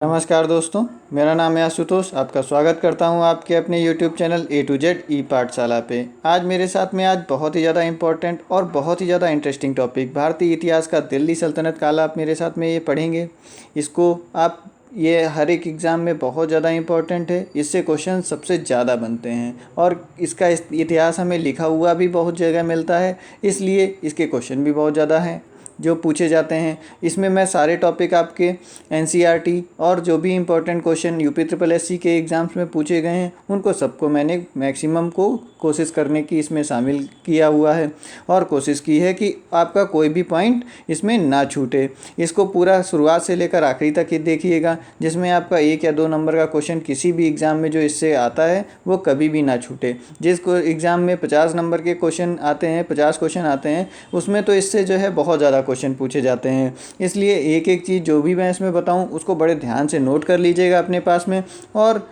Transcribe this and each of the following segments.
नमस्कार दोस्तों, मेरा नाम है आशुतोष। आपका स्वागत करता हूं आपके अपने YouTube channel A to Z ई पाठशाला पे। आज मेरे साथ में बहुत ही ज़्यादा इम्पोर्टेंट और बहुत ही ज़्यादा इंटरेस्टिंग टॉपिक भारतीय इतिहास का दिल्ली सल्तनत काल आप मेरे साथ में ये पढ़ेंगे। इसको आप ये हर एक एग्ज़ाम में बहुत ज़्यादा इम्पोर्टेंट है। इससे क्वेश्चन सबसे ज़्यादा बनते हैं और इसका इतिहास हमें लिखा हुआ भी बहुत जगह मिलता है, इसलिए इसके क्वेश्चन भी बहुत ज़्यादा हैं जो पूछे जाते हैं। इसमें मैं सारे टॉपिक आपके एनसीईआरटी और जो भी important question UP triple SC के एग्ज़ाम्स में पूछे गए हैं उनको सबको मैंने मैक्सिमम को कोशिश करने की इसमें शामिल किया हुआ है और कोशिश की है कि आपका कोई भी पॉइंट इसमें ना छूटे। इसको पूरा शुरुआत से लेकर आखिरी तक ही देखिएगा, जिसमें आपका 1 या 2 नंबर का क्वेश्चन किसी भी एग्ज़ाम में जो इससे आता है वो कभी भी ना छूटे। जिसको एग्ज़ाम में 50 नंबर के क्वेश्चन आते हैं, 50 क्वेश्चन आते हैं, उसमें तो इससे जो है बहुत ज़्यादा क्वेश्चन पूछे जाते हैं। इसलिए एक एक चीज़ जो भी मैं इसमें बताऊं उसको बड़े ध्यान से नोट कर लीजिएगा अपने पास में, और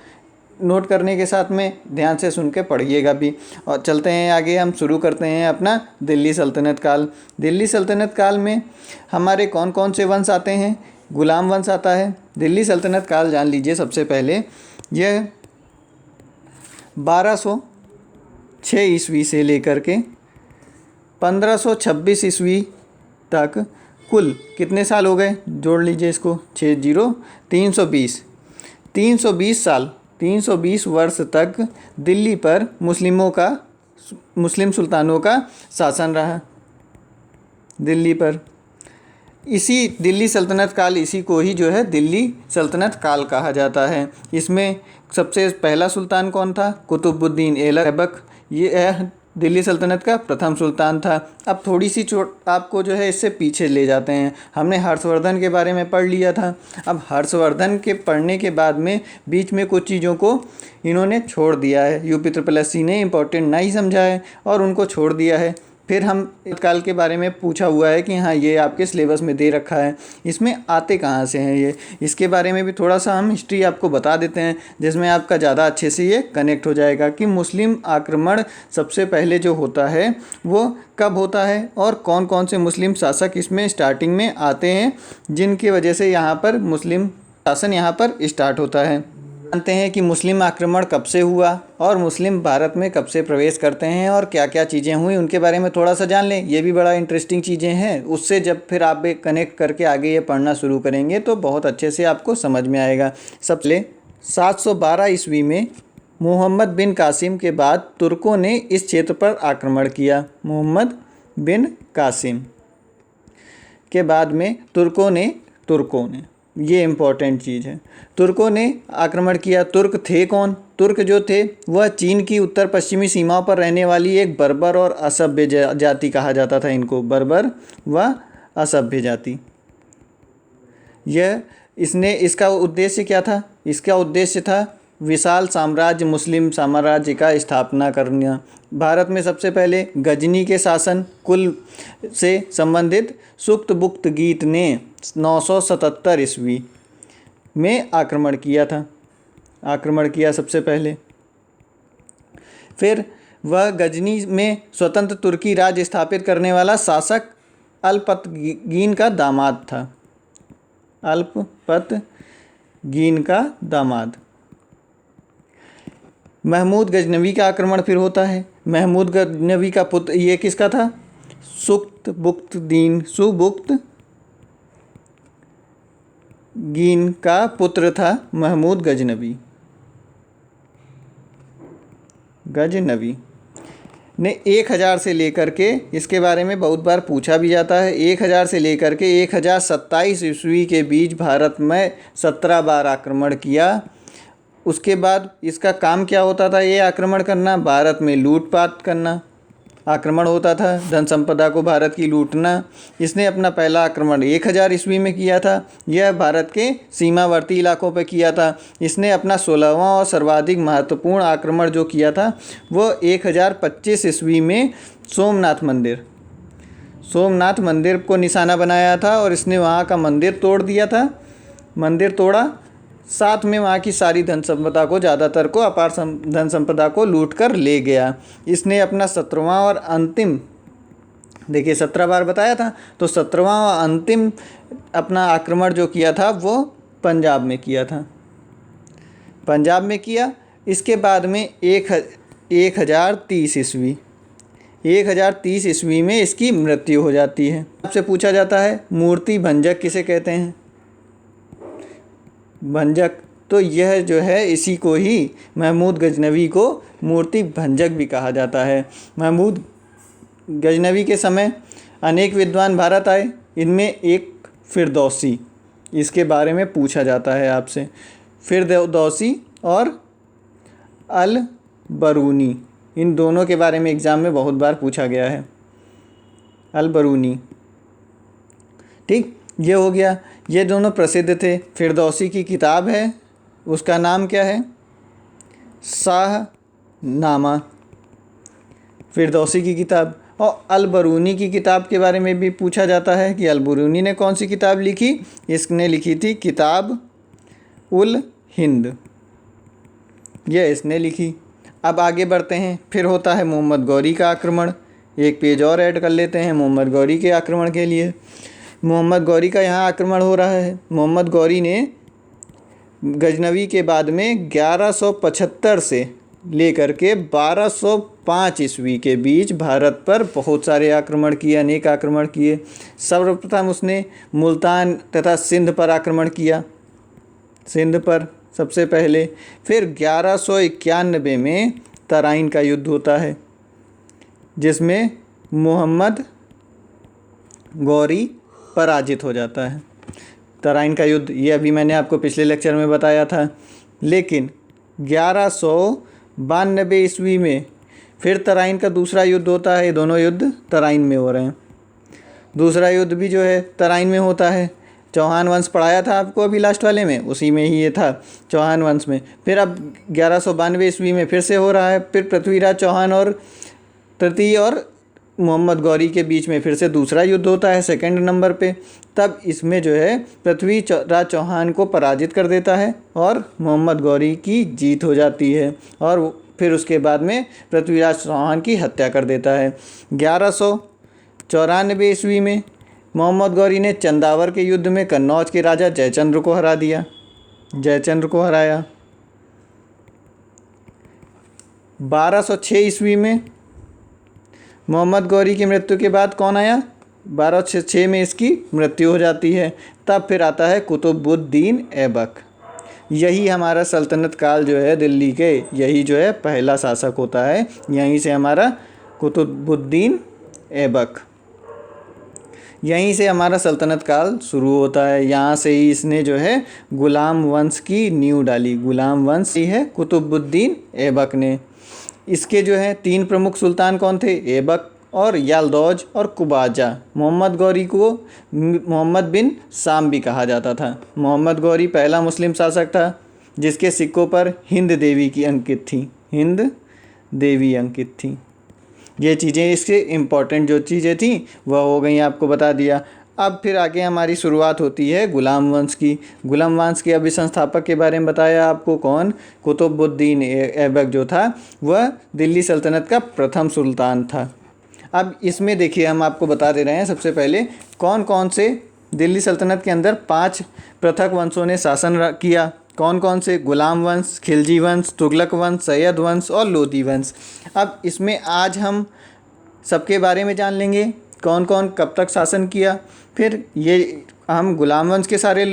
नोट करने के साथ में ध्यान से सुन के पढ़िएगा भी। और चलते हैं आगे, हम शुरू करते हैं अपना दिल्ली सल्तनत काल। दिल्ली सल्तनत काल में हमारे कौन कौन से वंश आते हैं? गुलाम वंश आता है। दिल्ली सल्तनत काल जान लीजिए सबसे पहले, यह 1206 ईस्वी से लेकर के 1526 ईस्वी तक कुल कितने साल हो गए? जोड़ लीजिए इसको, 320 320 साल, 320 वर्ष तक दिल्ली पर मुस्लिम सुल्तानों का शासन रहा दिल्ली पर। इसी दिल्ली सल्तनत काल, इसी को ही जो है दिल्ली सल्तनत काल कहा जाता है। इसमें सबसे पहला सुल्तान कौन था? कुतुबुद्दीन ऐबक। ये दिल्ली सल्तनत का प्रथम सुल्तान था। अब थोड़ी सी चोट आपको जो है इससे पीछे ले जाते हैं। हमने हर्षवर्धन के बारे में पढ़ लिया था। अब हर्षवर्धन के पढ़ने के बाद में बीच में कुछ चीज़ों को इन्होंने छोड़ दिया है। यूपी ट्रिपल एससी ने इम्पोर्टेंट नहीं समझा है और उनको छोड़ दिया है। फिर हम काल के बारे में पूछा हुआ है कि हाँ, ये आपके सिलेबस में दे रखा है, इसमें आते कहाँ से हैं ये, इसके बारे में भी थोड़ा सा हम हिस्ट्री आपको बता देते हैं, जिसमें आपका ज़्यादा अच्छे से ये कनेक्ट हो जाएगा कि मुस्लिम आक्रमण सबसे पहले जो होता है वो कब होता है और कौन कौन से मुस्लिम शासक इसमें स्टार्टिंग में आते हैं, जिनकी वजह से यहाँ पर मुस्लिम शासन यहाँ पर स्टार्ट होता है। जानते हैं कि मुस्लिम आक्रमण कब से हुआ और मुस्लिम भारत में कब से प्रवेश करते हैं और क्या क्या चीज़ें हुई उनके बारे में थोड़ा सा जान लें। ये भी बड़ा इंटरेस्टिंग चीज़ें हैं। उससे जब फिर आप कनेक्ट करके आगे ये पढ़ना शुरू करेंगे तो बहुत अच्छे से आपको समझ में आएगा। सबसे 712 ईस्वी में मोहम्मद बिन कासिम के बाद तुर्कों ने इस क्षेत्र पर आक्रमण किया। मोहम्मद बिन कासिम के बाद में तुर्कों ने ये इम्पोर्टेंट चीज़ है, तुर्कों ने आक्रमण किया। तुर्क थे कौन? तुर्क जो थे वह चीन की उत्तर पश्चिमी सीमाओं पर रहने वाली एक बर्बर और असभ्य जाति कहा जाता था इनको, बर्बर व असभ्य जाति। इसका उद्देश्य क्या था? इसका उद्देश्य था विशाल साम्राज्य, मुस्लिम साम्राज्य का स्थापना करना। भारत में सबसे पहले गजनी के शासन कुल से संबंधित सुक्त बुक्त गीत ने 977 ईस्वी में आक्रमण किया सबसे पहले। फिर वह गजनी में स्वतंत्र तुर्की राज्य स्थापित करने वाला शासक अल्पतगीन का दामाद था। अल्पतगीन का दामाद। महमूद गजनवी का आक्रमण फिर होता है। महमूद गजनवी का पुत्र, ये किसका था? सुब्बुक्तगीन का पुत्र था महमूद गजनवी ने 1000 से लेकर के, इसके बारे में बहुत बार पूछा भी जाता है, 1000 से लेकर के 1027 ईस्वी के बीच भारत में 17 बार आक्रमण किया। उसके बाद इसका काम क्या होता था? ये आक्रमण करना, भारत में लूटपाट करना आक्रमण होता था, धन संपदा को भारत की लूटना। इसने अपना पहला आक्रमण 1000 ईस्वी में किया था। यह भारत के सीमावर्ती इलाकों पर किया था। इसने अपना 16वां और सर्वाधिक महत्वपूर्ण आक्रमण जो किया था वो 1025 ईस्वी में सोमनाथ मंदिर को निशाना बनाया था और इसने वहाँ का मंदिर तोड़ा, साथ में वहाँ की सारी धन संपदा को, ज़्यादातर को, अपार धन संपदा को लूट कर ले गया। इसने अपना 17वां और अंतिम, देखिए 17 बार बताया था, तो 17वां और अंतिम अपना आक्रमण जो किया था वो पंजाब में किया था, पंजाब में किया। इसके बाद में 1030 ईस्वी 1030 ईस्वी में इसकी मृत्यु हो जाती है। आपसे पूछा जाता है मूर्ति भंजक किसे कहते हैं? भंजक, तो यह जो है इसी को ही महमूद गजनवी को मूर्ति भंजक भी कहा जाता है। महमूद गजनवी के समय अनेक विद्वान भारत आए, इनमें एक फिरदौसी, इसके बारे में पूछा जाता है आपसे। फिरदौसी और अल बरूनी, इन दोनों के बारे में एग्ज़ाम में बहुत बार पूछा गया है। अल बरूनी, ठीक, ये हो गया। ये दोनों प्रसिद्ध थे। फिरदौसी की किताब है, उसका नाम क्या है? शाहनामा, फिरदौसी की किताब। और अल बरूनी की किताब के बारे में भी पूछा जाता है कि अल बरूनी ने कौन सी किताब लिखी? इसने लिखी थी किताब उल हिंद, यह इसने लिखी। अब आगे बढ़ते हैं। फिर होता है मोहम्मद गौरी का आक्रमण। एक पेज और ऐड कर लेते हैं मोहम्मद गौरी के आक्रमण के लिए। मोहम्मद गौरी का यहाँ आक्रमण हो रहा है। मोहम्मद गौरी ने गजनवी के बाद में 1175 से लेकर के 1205 ईस्वी के बीच भारत पर बहुत सारे आक्रमण किए, अनेक आक्रमण किए। सर्वप्रथम उसने मुल्तान तथा सिंध पर आक्रमण किया, सिंध पर सबसे पहले। फिर 1191 में तराइन का युद्ध होता है, जिसमें मोहम्मद गौरी पराजित हो जाता है। तराइन का युद्ध ये अभी मैंने आपको पिछले लेक्चर में बताया था। लेकिन 1192 ईस्वी में फिर तराइन का दूसरा युद्ध होता है। ये दोनों युद्ध तराइन में हो रहे हैं। दूसरा युद्ध भी जो है तराइन में होता है। चौहान वंश पढ़ाया था आपको अभी लास्ट वाले में, उसी में ही ये था, चौहान वंश में। फिर अब 1192 ईस्वी में फिर से हो रहा है। फिर पृथ्वीराज चौहान और तृतीय और मोहम्मद गौरी के बीच में फिर से दूसरा युद्ध होता है सेकंड नंबर पे। तब इसमें जो है पृथ्वीराज चौहान को पराजित कर देता है और मोहम्मद गौरी की जीत हो जाती है। और फिर उसके बाद में पृथ्वीराज चौहान की हत्या कर देता है। 1194 ईस्वी में मोहम्मद गौरी ने चंदावर के युद्ध में कन्नौज के राजा जयचंद्र को हरा दिया, जयचंद्र को हराया। 1206 ईस्वी में मोहम्मद गौरी की मृत्यु के बाद कौन आया? 1206 में इसकी मृत्यु हो जाती है। तब फिर आता है कुतुबुद्दीन ऐबक। यही हमारा सल्तनत काल जो है दिल्ली के, यही जो है पहला शासक होता है। यहीं से हमारा कुतुबुद्दीन ऐबक, यहीं से हमारा सल्तनत काल शुरू होता है। यहाँ से ही इसने जो है गुलाम वंश की नींव डाली। गुलाम वंश ही है कुतुबुद्दीन ऐबक ने। इसके जो है 3 प्रमुख सुल्तान कौन थे? ऐबक और यालदौज और कुबाजा। मोहम्मद गौरी को मोहम्मद बिन साम भी कहा जाता था। मोहम्मद गौरी पहला मुस्लिम शासक था जिसके सिक्कों पर हिंद देवी की अंकित थी, हिंद देवी अंकित थी। ये चीज़ें इसके इम्पॉर्टेंट जो चीज़ें थी वह हो गई, आपको बता दिया। अब फिर आगे हमारी शुरुआत होती है गुलाम वंश की। गुलाम वंश के अभी संस्थापक के बारे में बताया आपको, कौन? कुतुबुद्दीन ऐबक जो था वह दिल्ली सल्तनत का प्रथम सुल्तान था। अब इसमें देखिए हम आपको बता दे रहे हैं सबसे पहले कौन कौन से दिल्ली सल्तनत के अंदर 5 पृथक वंशों ने शासन किया। कौन कौन से? गुलाम वंश, खिलजी वंश, तुगलक वंश, सैयद वंश और लोदी वंश। अब इसमें आज हम सबके बारे में जान लेंगे, कौन कौन कब तक शासन किया। फिर ये हम गुलाम वंश के सारे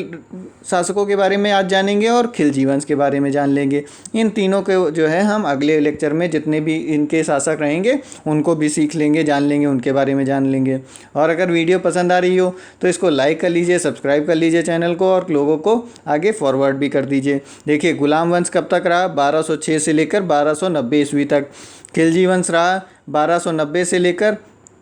शासकों के बारे में आज जानेंगे और खिलजी वंश के बारे में जान लेंगे। इन तीनों के जो है हम अगले लेक्चर में जितने भी इनके शासक रहेंगे उनको भी सीख लेंगे, जान लेंगे, उनके बारे में जान लेंगे। और अगर वीडियो पसंद आ रही हो तो इसको लाइक कर लीजिए, सब्सक्राइब कर लीजिए चैनल को और लोगों को आगे फॉरवर्ड भी कर दीजिए। देखिए गुलाम वंश कब तक रहा? 1206 से लेकर 1290 ईस्वी तक। खिलजी वंश रहा 1290 से लेकर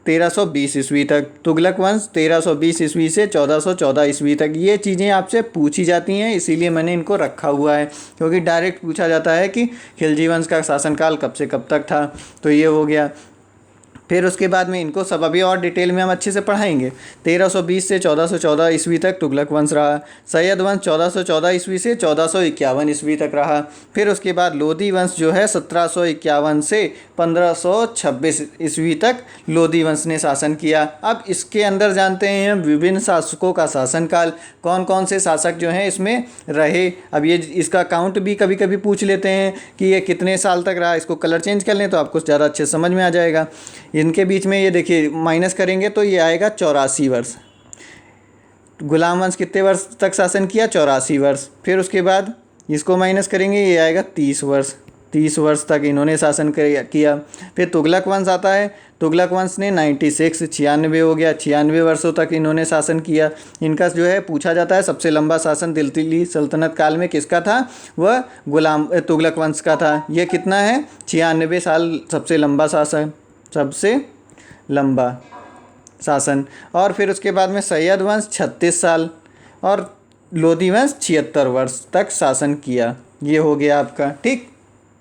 1320 ईस्वी तक। तुगलक वंश 1320 ईस्वी से 1414 ईस्वी तक। ये चीज़ें आपसे पूछी जाती हैं, इसीलिए मैंने इनको रखा हुआ है, क्योंकि डायरेक्ट पूछा जाता है कि खिलजी वंश का शासनकाल कब से कब तक था। तो ये हो गया। फिर उसके बाद में इनको सब अभी और डिटेल में हम अच्छे से पढ़ाएंगे। 1320 से 1414 ईस्वी तक तुगलक वंश रहा। सैयद वंश 1414 ईस्वी से 1451 ईस्वी तक रहा। फिर उसके बाद लोधी वंश जो है 1751 से 1526 ईस्वी तक लोधी वंश ने शासन किया। अब इसके अंदर जानते हैं हम विभिन्न शासकों का शासनकाल, कौन कौन से शासक जो हैं इसमें रहे। अब ये इसका काउंट भी कभी कभी पूछ लेते हैं कि ये कितने साल तक रहा। इसको कलर चेंज कर लें तो आपको ज़्यादा अच्छे समझ में आ जाएगा। इनके बीच में ये देखिए माइनस करेंगे तो ये आएगा 84 वर्ष। गुलाम वंश कितने वर्ष तक शासन किया? 84 वर्ष। फिर उसके बाद इसको माइनस करेंगे, ये आएगा 30 वर्ष। 30 वर्ष तक इन्होंने शासन किया। फिर तुगलक वंश आता है। तुगलक वंश ने 96 हो गया, 96 वर्षों तक इन्होंने शासन किया। इनका जो है पूछा जाता है सबसे लंबा शासन दिल्ली सल्तनत काल में किसका था? वह तुगलक वंश का था। यह कितना है? 96 साल सबसे लंबा शासन, सबसे लंबा शासन। और फिर उसके बाद में सैयद वंश 36 साल और लोधी वंश 76 वर्ष तक शासन किया। ये हो गया आपका, ठीक।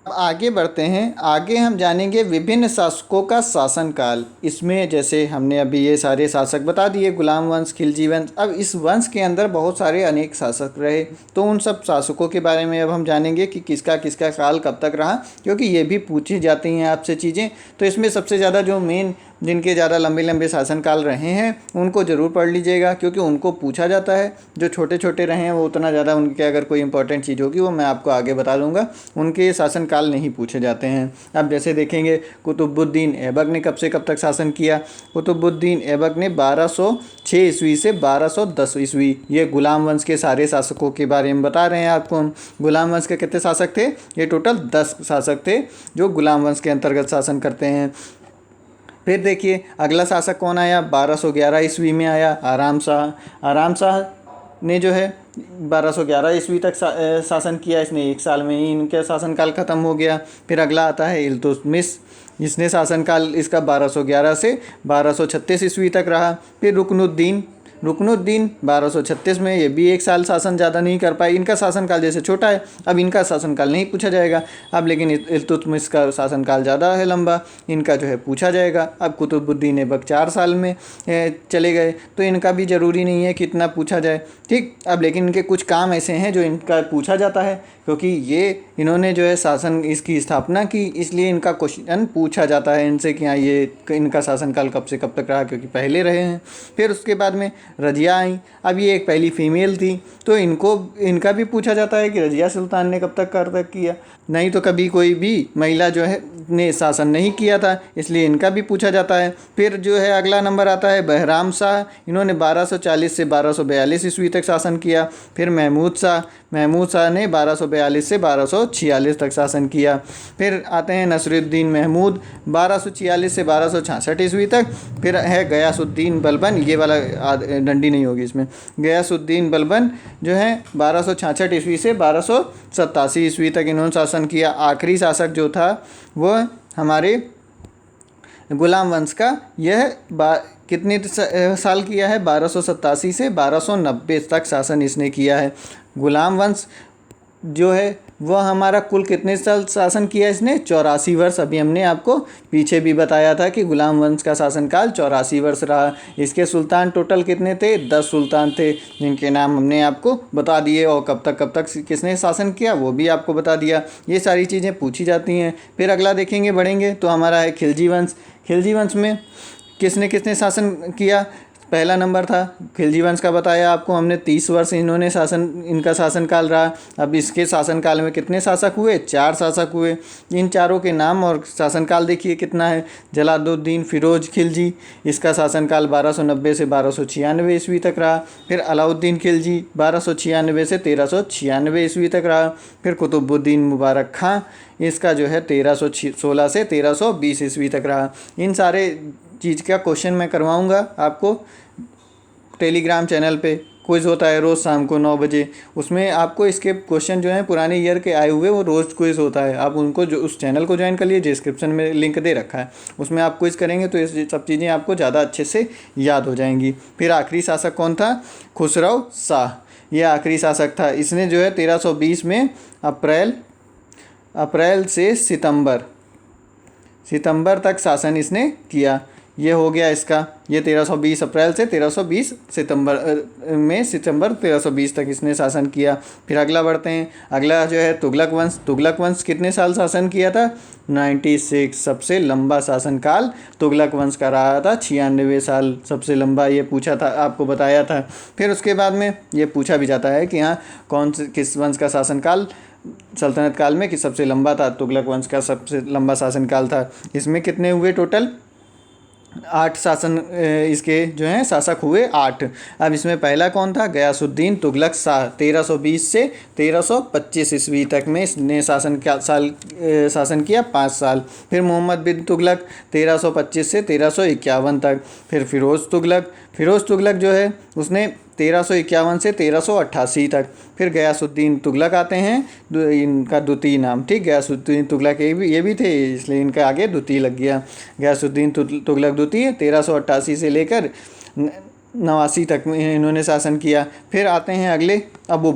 अब आगे बढ़ते हैं। आगे हम जानेंगे विभिन्न शासकों का शासनकाल। इसमें जैसे हमने अभी ये सारे शासक बता दिए, गुलाम वंश, खिलजी वंश। अब इस वंश के अंदर बहुत सारे अनेक शासक रहे, तो उन सब शासकों के बारे में अब हम जानेंगे कि किसका किसका काल कब तक रहा, क्योंकि ये भी पूछी जाती हैं आपसे चीज़ें। तो इसमें सबसे ज़्यादा जो मेन जिनके ज़्यादा लंबे लंबे शासनकाल रहे हैं उनको ज़रूर पढ़ लीजिएगा, क्योंकि उनको पूछा जाता है। जो छोटे छोटे रहे हैं वो उतना ज़्यादा उनके अगर कोई इंपॉर्टेंट चीज़ होगी वो मैं आपको आगे बता दूंगा, उनके शासनकाल नहीं पूछे जाते हैं। अब जैसे देखेंगे कुतुबुद्दीन ऐबक ने कब से कब तक शासन किया? कुतुबुद्दीन ऐबक ने 1206 ईस्वी से 1210 ईस्वी। ये गुलाम वंश के सारे शासकों के बारे में बता रहे हैं आपको हम। गुलाम वंश के कितने शासक थे? ये टोटल 10 शासक थे जो गुलाम वंश के अंतर्गत शासन करते हैं। फिर देखिए अगला शासक कौन आया? 1211 ईस्वी में आया आराम शाह। आराम शाह ने जो है 1211 ईस्वी तक शासन किया। इसने एक साल में ही इनका शासनकाल ख़त्म हो गया। फिर अगला आता है इल्तुतमिश, जिसने शासनकाल इसका 1211 से 1236 ईस्वी तक रहा। फिर रुकनुद्दीन 1236 में, ये भी एक साल शासन ज़्यादा नहीं कर पाए। इनका शासनकाल जैसे छोटा है, अब इनका शासनकाल नहीं पूछा जाएगा अब, लेकिन इल्तुतमिश का शासनकाल ज़्यादा है लंबा, इनका जो है पूछा जाएगा। अब कुतुबुद्दीन ऐबक 4 साल में चले गए, तो इनका भी ज़रूरी नहीं है कि इतना पूछा जाए, ठीक। अब लेकिन इनके कुछ काम ऐसे हैं जो इनका पूछा जाता है, क्योंकि ये इन्होंने जो है शासन इसकी स्थापना की, इसलिए इनका क्वेश्चन पूछा जाता है इनसे कि हाँ ये इनका शासनकाल कब से कब तक रहा, क्योंकि पहले रहे हैं। फिर उसके बाद में रजिया आई। अब ये एक पहली फीमेल थी, तो इनका भी पूछा जाता है कि रजिया सुल्तान ने कब तक किया। नहीं तो कभी कोई भी महिला जो है ने शासन नहीं किया था, इसलिए इनका भी पूछा जाता है। फिर जो है अगला नंबर आता है बहराम शाह। इन्होंने 1240 से 1242 ईस्वी तक शासन किया। फिर महमूद शाह ने 1242 से 1246 तक शासन किया। फिर आते हैं नसरुद्दीन महमूद 1246 से 1266 ईस्वी तक। फिर है गयासुद्दीन बलबन, ये वाला डंडी नहीं होगी इसमें। गयासुद्दीन बलबन जो है 1266 ईस्वी से 1287 ईस्वी तक इन्होंने शासन किया। आखिरी शासक जो था वह हमारे गुलाम वंश का, यह कितने साल किया है? 1287 से 1290 तक शासन इसने किया है। गुलाम वंश जो है वह हमारा कुल कितने साल शासन किया इसने? 84 वर्ष। अभी हमने आपको पीछे भी बताया था कि गुलाम वंश का शासनकाल 84 वर्ष रहा। इसके सुल्तान टोटल कितने थे? 10 सुल्तान थे, जिनके नाम हमने आपको बता दिए, और कब तक किसने शासन किया वो भी आपको बता दिया। ये सारी चीज़ें पूछी जाती हैं। फिर अगला देखेंगे, बढ़ेंगे तो हमारा है खिलजी वंश। खिलजी वंश में किसने किसने शासन किया? पहला नंबर था खिलजी वंश का, बताया आपको हमने 30 वर्ष इनका शासनकाल रहा। अब इसके शासनकाल में कितने शासक हुए? 4 शासक हुए। इन चारों के नाम और शासनकाल देखिए कितना है। जलालुद्दीन फिरोज खिलजी, इसका शासनकाल 1290 से 1296 ईस्वी तक रहा। फिर अलाउद्दीन खिलजी 1296 से 1396 ईस्वी तक रहा। फिर कुतुबुद्दीन मुबारक खां, इसका जो है 1316 से 1320 ईस्वी तक रहा। इन सारे चीज़ का क्वेश्चन मैं करवाऊंगा आपको टेलीग्राम चैनल पे। क्विज़ होता है रोज़ शाम को 9 बजे, उसमें आपको इसके क्वेश्चन जो हैं पुराने ईयर के आए हुए वो रोज़ क्विज़ होता है। आप उनको जो उस चैनल को ज्वाइन कर लिए, डिस्क्रिप्शन में लिंक दे रखा है, उसमें आप क्विज़ करेंगे तो ये सब चीज़ें आपको ज़्यादा अच्छे से याद हो जाएंगी। फिर आखिरी शासक कौन था? खुसरो शाह, ये आखिरी शासक था। इसने जो है 1320 में अप्रैल से सितंबर सितंबर तक शासन इसने किया। ये हो गया इसका, ये 1320 अप्रैल से 1320 सितंबर 1320 तक इसने शासन किया। फिर अगला बढ़ते हैं, अगला जो है तुगलक वंश। तुगलक वंश कितने साल शासन किया था? 96। सबसे लंबा शासनकाल तुगलक वंश का रहा था, 96 साल सबसे लंबा, ये पूछा था, आपको बताया था। फिर उसके बाद में ये पूछा भी जाता है कि हाँ किस वंश का शासनकाल सल्तनत काल में कि सबसे लंबा था? तुगलक वंश का सबसे लंबा शासनकाल था। इसमें कितने हुए टोटल? 8 शासन इसके जो हैं शासक हुए 8। अब इसमें पहला कौन था? गयासुद्दीन तुगलक शाह। 1320 से 1325 ईस्वी तक में इसने शासन किया 5 साल। फिर मोहम्मद बिन तुगलक 1325 से 1351 तक। फिर फिरोज़ तुगलक जो है उसने 1351 से 1388 तक। फिर गयासुद्दीन तुगलक आते हैं, इनका द्वितीय नाम, ठीक, गयासुद्दीन तुगलक ये भी थे, इसलिए इनका आगे द्वितीय लग गया। गयासुद्दीन तुगलक द्वितीय 1388 से लेकर 89 तक में इन्होंने शासन किया। फिर आते हैं अगले अबू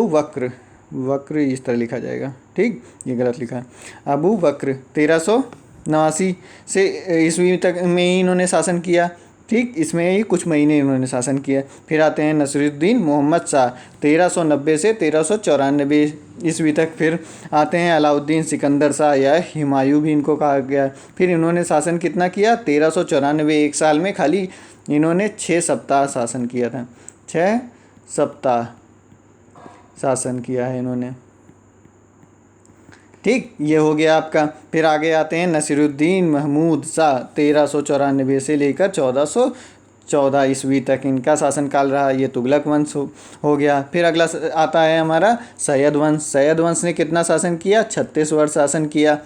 वक्र इस तरह लिखा जाएगा, ठीक, ये गलत लिखा है। अबू वक्र 1389 से ईस्वी तक में ही इन्होंने शासन किया, ठीक, इसमें ही कुछ महीने इन्होंने शासन किया। फिर आते हैं नसीरुद्दीन मोहम्मद शाह 1390 से 1394 ईस्वी तक। फिर आते हैं अलाउद्दीन सिकंदर शाह या हुमायूं भी इनको कहा गया। फिर इन्होंने शासन कितना किया? 1394, एक साल में खाली इन्होंने 6 सप्ताह शासन किया था, 6 सप्ताह शासन किया है इन्होंने, ठीक, ये हो गया आपका। फिर आगे आते हैं नसीरुद्दीन महमूद शाह 1394 से लेकर 1414 ईस्वी तक इनका शासनकाल रहा, ये तुगलक वंश हो गया। फिर अगला आता है हमारा सैयद वंश ने कितना शासन किया? 36 वर्ष शासन किया।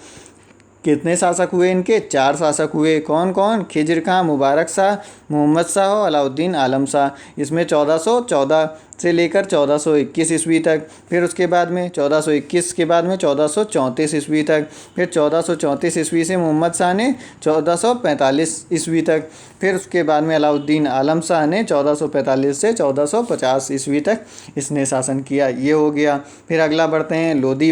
कितने शासक हुए इनके? 4 शासक हुए। कौन कौन? खिज्र खां, मुबारक शाह, मोहम्मद शाह और अलाउद्दीन आलम शाह। इसमें 1414 से लेकर 1421 ईस्वी तक। फिर उसके बाद में 1421 के बाद में 1434 ईस्वी तक। फिर 1434 ईस्वी से मोहम्मद शाह ने 1445 ईस्वी तक। फिर उसके बाद में अलाउद्दीन आलम शाह ने 1445 से 1450 ईस्वी तक इसने शासन किया, ये हो गया। फिर अगला बढ़ते हैं लोधी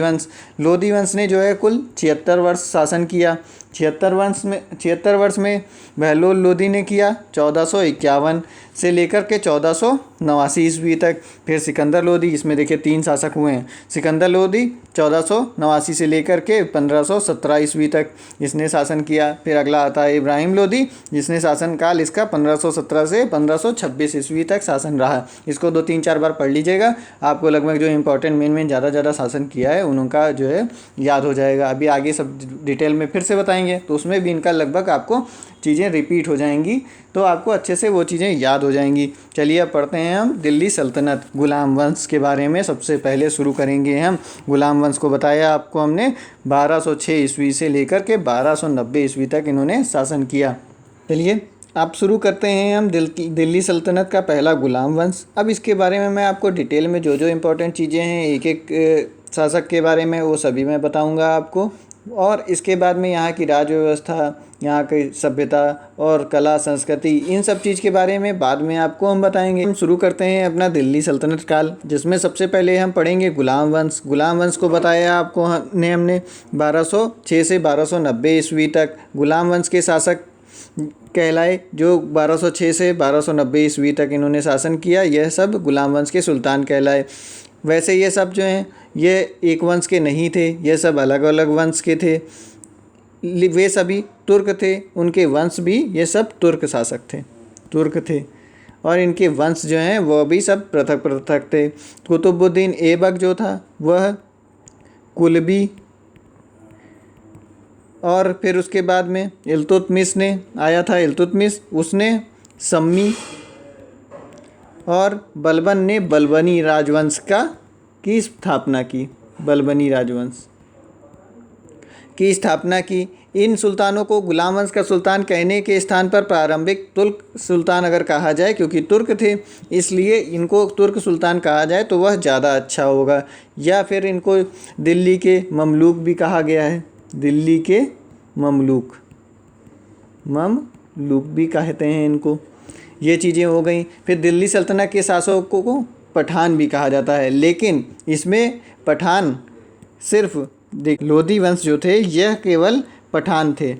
वंश ने जो है कुल 76 वर्ष शासन किया। 76 वर्ष में बहलोल लोधी ने किया 1451 से लेकर के 1489 ईस्वी तक। फिर सिकंदर लोधी, इसमें देखिए 3 शासक हुए हैं। सिकंदर लोधी 1489 से लेकर के 1517 ईस्वी तक इसने शासन किया। फिर अगला आता है इब्राहिम लोधी, जिसने शासनकाल इसका 1517 से 1526 ईस्वी तक शासन रहा। इसको 2-3-4 बार पढ़ लीजिएगा, आपको लगभग जो इंपॉर्टेंट मेन ज़्यादा शासन किया है उनका जो है याद हो जाएगा। अभी आगे सब डिटेल में फिर से बताएंगे तो उसमें भी इनका लगभग आपको चीज़ें रिपीट हो जाएंगी, तो आपको अच्छे से वो चीज़ें याद हो जाएंगी। चलिए अब पढ़ते हैं हम दिल्ली सल्तनत, गुलाम वंश के बारे में सबसे पहले शुरू करेंगे हम। गुलाम वंश को बताया आपको हमने 1206 ईस्वी से लेकर के 1290 ईस्वी तक इन्होंने शासन किया। चलिए आप शुरू करते हैं हम दिल्ली सल्तनत का पहला गुलाम वंश। अब इसके बारे में मैं आपको डिटेल में जो इंपॉर्टेंट चीज़ें हैं एक एक शासक के बारे में वो सभी मैं बताऊंगा आपको, और इसके बाद में यहाँ की राज्य व्यवस्था, यहाँ की सभ्यता और कला संस्कृति, इन सब चीज़ के बारे में बाद में आपको हम बताएंगे। हम शुरू करते हैं अपना दिल्ली सल्तनत काल, जिसमें सबसे पहले हम पढ़ेंगे गुलाम वंश। गुलाम वंश को बताया आपको हमने 1206 से 1290 ईस्वी तक गुलाम वंश के शासक कहलाए, जो 1206 से 1290 ईस्वी तक इन्होंने शासन किया। यह सब गुलाम वंश के सुल्तान कहलाए। वैसे ये सब जो हैं ये एक वंश के नहीं थे, ये सब अलग अलग वंश के थे। वे सभी तुर्क थे, उनके वंश भी ये सब तुर्क शासक थे, तुर्क थे, और इनके वंश जो हैं वह भी सब पृथक पृथक थे। कुतुबुद्दीन ऐबक जो था वह कुलबी, और फिर उसके बाद में इल्तुतमिश ने आया था, इल्तुतमिश उसने सम्मी, और बलबन ने बलबनी राजवंश की स्थापना की, बलबनी राजवंश की स्थापना की। इन सुल्तानों को गुलाम वंश का सुल्तान कहने के स्थान पर प्रारंभिक तुर्क सुल्तान अगर कहा जाए, क्योंकि तुर्क थे इसलिए इनको तुर्क सुल्तान कहा जाए तो वह ज़्यादा अच्छा होगा, या फिर इनको दिल्ली के ममलूक भी कहा गया है, दिल्ली के ममलूक भी कहते हैं इनको। ये चीज़ें हो गई। फिर दिल्ली सल्तनत के शासकों को पठान भी कहा जाता है, लेकिन इसमें पठान सिर्फ लोधी वंश जो थे यह केवल पठान थे।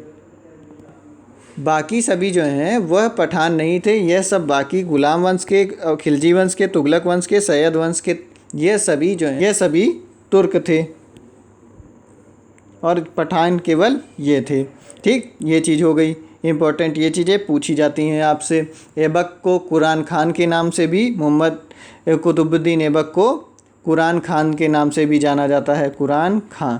बाकी सभी जो हैं वह पठान नहीं थे, यह सब बाकी गुलाम वंश के, खिलजी वंश के, तुगलक वंश के, सैयद वंश के, ये सभी जो हैं ये सभी तुर्क थे और पठान केवल ये थे। ठीक, ये चीज़ हो गई इम्पोर्टेंट, ये चीज़ें पूछी जाती हैं आपसे। ऐबक को कुरान खान के नाम से भी, मोहम्मद कुतुबुद्दीन ऐबक को कुरान खान के नाम से भी जाना जाता है, कुरान खां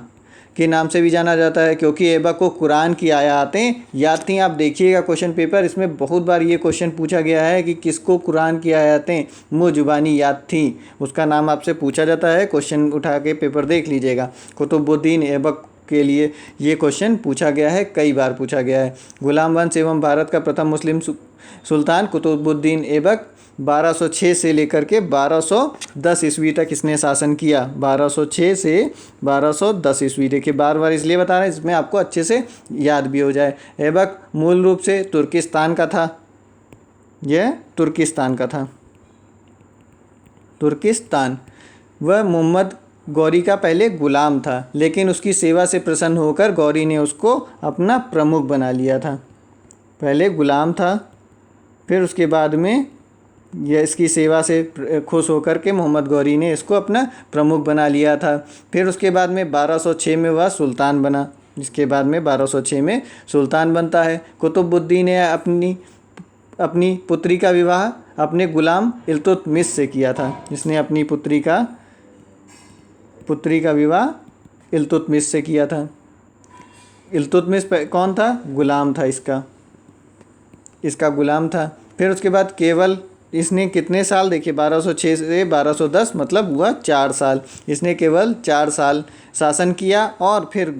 के नाम से भी जाना जाता है, क्योंकि ऐबक को कुरान की आयतें याद थीं। आप देखिएगा क्वेश्चन पेपर, इसमें बहुत बार ये क्वेश्चन पूछा गया है कि किसको कुरान की आयतें मुँह जुबानी याद थीं, उसका नाम आपसे पूछा जाता है। क्वेश्चन उठा के पेपर देख लीजिएगा। कुतुबुद्दीन ऐबक के लिए ये क्वेश्चन पूछा गया है, कई बार पूछा गया है। गुलाम वंश एवं भारत का प्रथम मुस्लिम सुल्तान कुतुबुद्दीन ऐबक 1206 से लेकर के 1210 ईस्वी तक इसने शासन किया। 1206 से 1210 ईस्वी, देखिए बार बार इसलिए बता रहे हैं इसमें आपको अच्छे से याद भी हो जाए। ऐबक मूल रूप से तुर्किस्तान का था, यह तुर्किस्तान का था, तुर्किस्तान। वह मोहम्मद गौरी का पहले गुलाम था, लेकिन उसकी सेवा से प्रसन्न होकर गौरी ने उसको अपना प्रमुख बना लिया था। पहले गुलाम था, फिर उसके बाद में यह इसकी सेवा से खुश होकर के मोहम्मद गौरी ने इसको अपना प्रमुख बना लिया था। फिर उसके बाद में 1206 में वह सुल्तान बना, जिसके बाद में 1206 में सुल्तान बनता है। कुतुबुद्दीन ने अपनी पुत्री का विवाह अपने गुलाम इल्तुतमिश से किया था। इसने अपनी पुत्री का विवाह इल्तुतमिश से किया था। इल्तुतमिश कौन था? गुलाम था, इसका गुलाम था। फिर उसके बाद केवल इसने कितने साल, देखिए 1206 से 1210 मतलब हुआ 4 साल। इसने केवल 4 साल शासन किया और फिर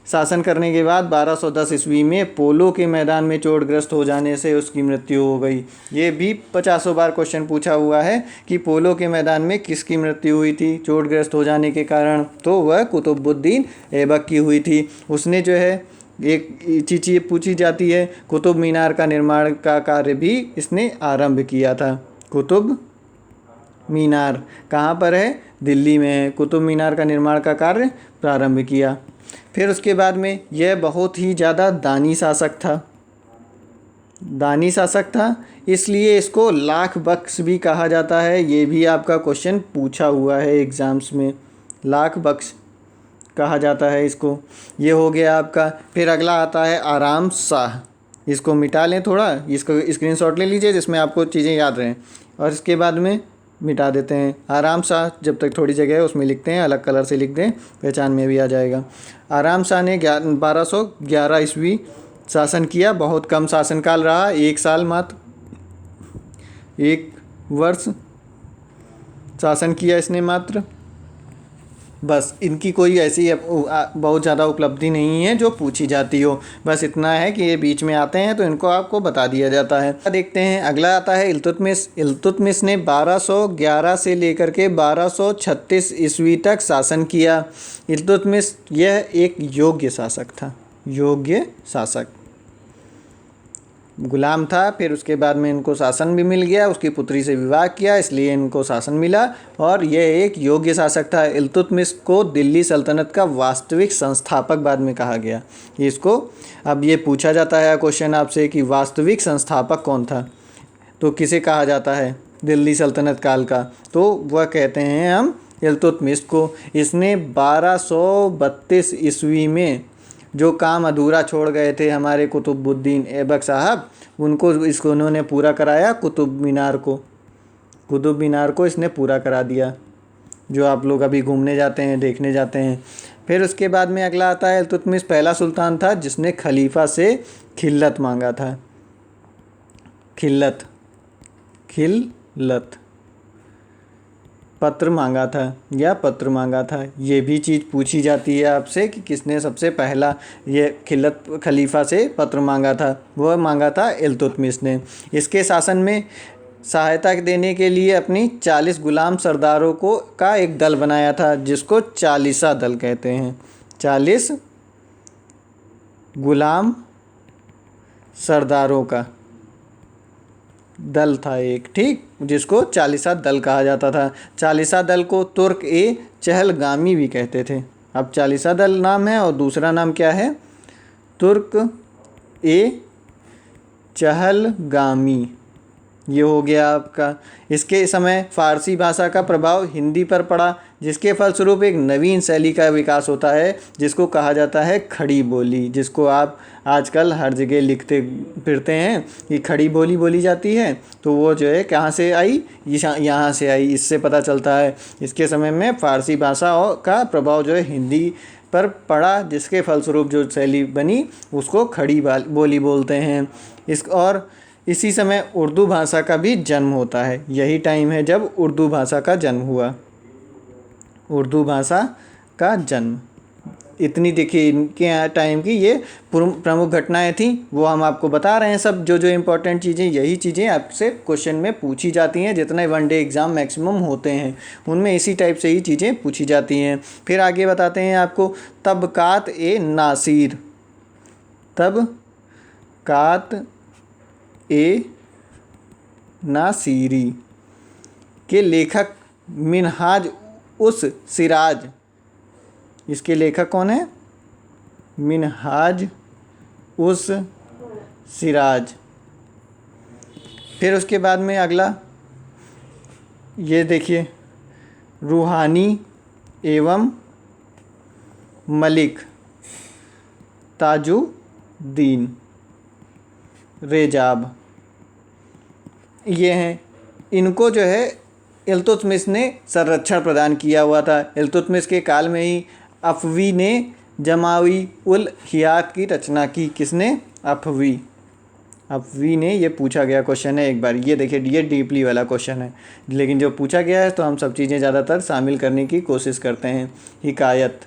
शासन करने के बाद 1210 ईस्वी में पोलो के मैदान में चोटग्रस्त हो जाने से उसकी मृत्यु हो गई। ये भी 50 बार क्वेश्चन पूछा हुआ है कि पोलो के मैदान में किसकी मृत्यु हुई थी चोटग्रस्त हो जाने के कारण, तो वह कुतुबुद्दीन ऐबक की हुई थी। उसने जो है एक चीज़ पूछी जाती है, कुतुब मीनार का निर्माण का कार्य भी इसने आरंभ किया था। कुतुब मीनार कहाँ पर है? दिल्ली में है। कुतुब मीनार का निर्माण का कार्य प्रारंभ किया। फिर उसके बाद में यह बहुत ही ज़्यादा दानी शासक था, इसलिए इसको लाख बख्श भी कहा जाता है। ये भी आपका क्वेश्चन पूछा हुआ है एग्ज़ाम्स में, लाख बख्श कहा जाता है इसको। ये हो गया आपका। फिर अगला आता है आराम शाह, इसको मिटा लें थोड़ा, इसको स्क्रीनशॉट ले लीजिए जिसमें आपको चीज़ें याद रहें, और इसके बाद में मिटा देते हैं। आराम शाह जब तक थोड़ी जगह है उसमें लिखते हैं, अलग कलर से लिख दें, पहचान में भी आ जाएगा। आराम शाह ने 1211 ईस्वी शासन किया। बहुत कम शासनकाल रहा, 1 साल मात्र, 1 वर्ष शासन किया इसने मात्र। बस इनकी कोई ऐसी बहुत ज़्यादा उपलब्धि नहीं है जो पूछी जाती हो, बस इतना है कि ये बीच में आते हैं तो इनको आपको बता दिया जाता है। देखते हैं अगला आता है इल्तुतमिश। इल्तुतमिश ने 1211 से लेकर के 1236 ईस्वी तक शासन किया। इल्तुतमिश यह एक योग्य शासक था, योग्य शासक, गुलाम था। फिर उसके बाद में इनको शासन भी मिल गया, उसकी पुत्री से विवाह किया, इसलिए इनको शासन मिला और यह एक योग्य शासक था। इल्तुतमिश को दिल्ली सल्तनत का वास्तविक संस्थापक बाद में कहा गया। इसको अब ये पूछा जाता है क्वेश्चन आपसे कि वास्तविक संस्थापक कौन था, तो किसे कहा जाता है दिल्ली सल्तनत काल का, तो वह कहते हैं हम इल्तुतमिश को। इसने 1232 ईस्वी में जो काम अधूरा छोड़ गए थे हमारे कुतुबुद्दीन ऐबक साहब, इसको उन्होंने पूरा कराया। कुतुब मीनार को इसने पूरा करा दिया, जो आप लोग अभी घूमने जाते हैं, देखने जाते हैं। फिर उसके बाद में अगला आता है इल्तुतमिश पहला सुल्तान था जिसने खलीफा से खिल्लत मांगा था। खिल्लत पत्र मांगा था। ये भी चीज़ पूछी जाती है आपसे कि किसने सबसे पहला ये खलीफा से पत्र मांगा था। वह मांगा था इल्तुतमिश ने। इसके शासन में सहायता देने के लिए अपनी 40 गुलाम सरदारों का एक दल बनाया था, जिसको चालीसा दल कहते हैं। 40 गुलाम सरदारों का दल था एक, ठीक, जिसको चालीसा दल कहा जाता था। चालीसा दल को तुर्क चहलगामी भी कहते थे। अब चालीसा दल नाम है और दूसरा नाम क्या है? तुर्क ए चहलगामी, ये हो गया आपका। इसके समय फारसी भाषा का प्रभाव हिंदी पर पड़ा, जिसके फलस्वरूप एक नवीन शैली का विकास होता है जिसको कहा जाता है खड़ी बोली, जिसको आप आजकल हर जगह लिखते फिरते हैं कि खड़ी बोली बोली जाती है। तो वो जो है कहाँ से आई, यहाँ से आई, इससे पता चलता है। इसके समय में फारसी भाषा का प्रभाव जो है हिंदी पर पड़ा, जिसके फलस्वरूप जो शैली बनी उसको खड़ी बोली बोलते हैं। इसी समय उर्दू भाषा का भी जन्म होता है। यही टाइम है जब उर्दू भाषा का जन्म हुआ, उर्दू भाषा का जन्म। इतनी देखिए इनके यहाँ टाइम की ये प्रमुख घटनाएं थी, वो हम आपको बता रहे हैं सब। जो जो इम्पोर्टेंट चीज़ें, यही चीज़ें आपसे क्वेश्चन में पूछी जाती हैं। जितने वनडे एग्ज़ाम मैक्सिमम होते हैं उनमें इसी टाइप से ही चीज़ें पूछी जाती हैं। फिर आगे बताते हैं आपको तबकात ए नासिर। तबकात ए नासिरी के लेखक मिनहाज उस सिराज, इसके लेखक कौन है? मिनहाज उस सिराज। फिर उसके बाद में अगला ये देखिए, रूहानी एवं मलिक ताजुद्दीन रेजाब, ये हैं। इनको जो है इल्तुतमिश ने संरक्षण प्रदान किया हुआ था। इल्तुतमिश के काल में ही अफवी ने जमावी उल हियात की रचना की। किसने? अफवी ने। ये पूछा गया क्वेश्चन है एक बार, ये देखिए ये डीपली वाला क्वेश्चन है, लेकिन जो पूछा गया है तो हम सब चीज़ें ज़्यादातर शामिल करने की कोशिश करते हैं। हिकायत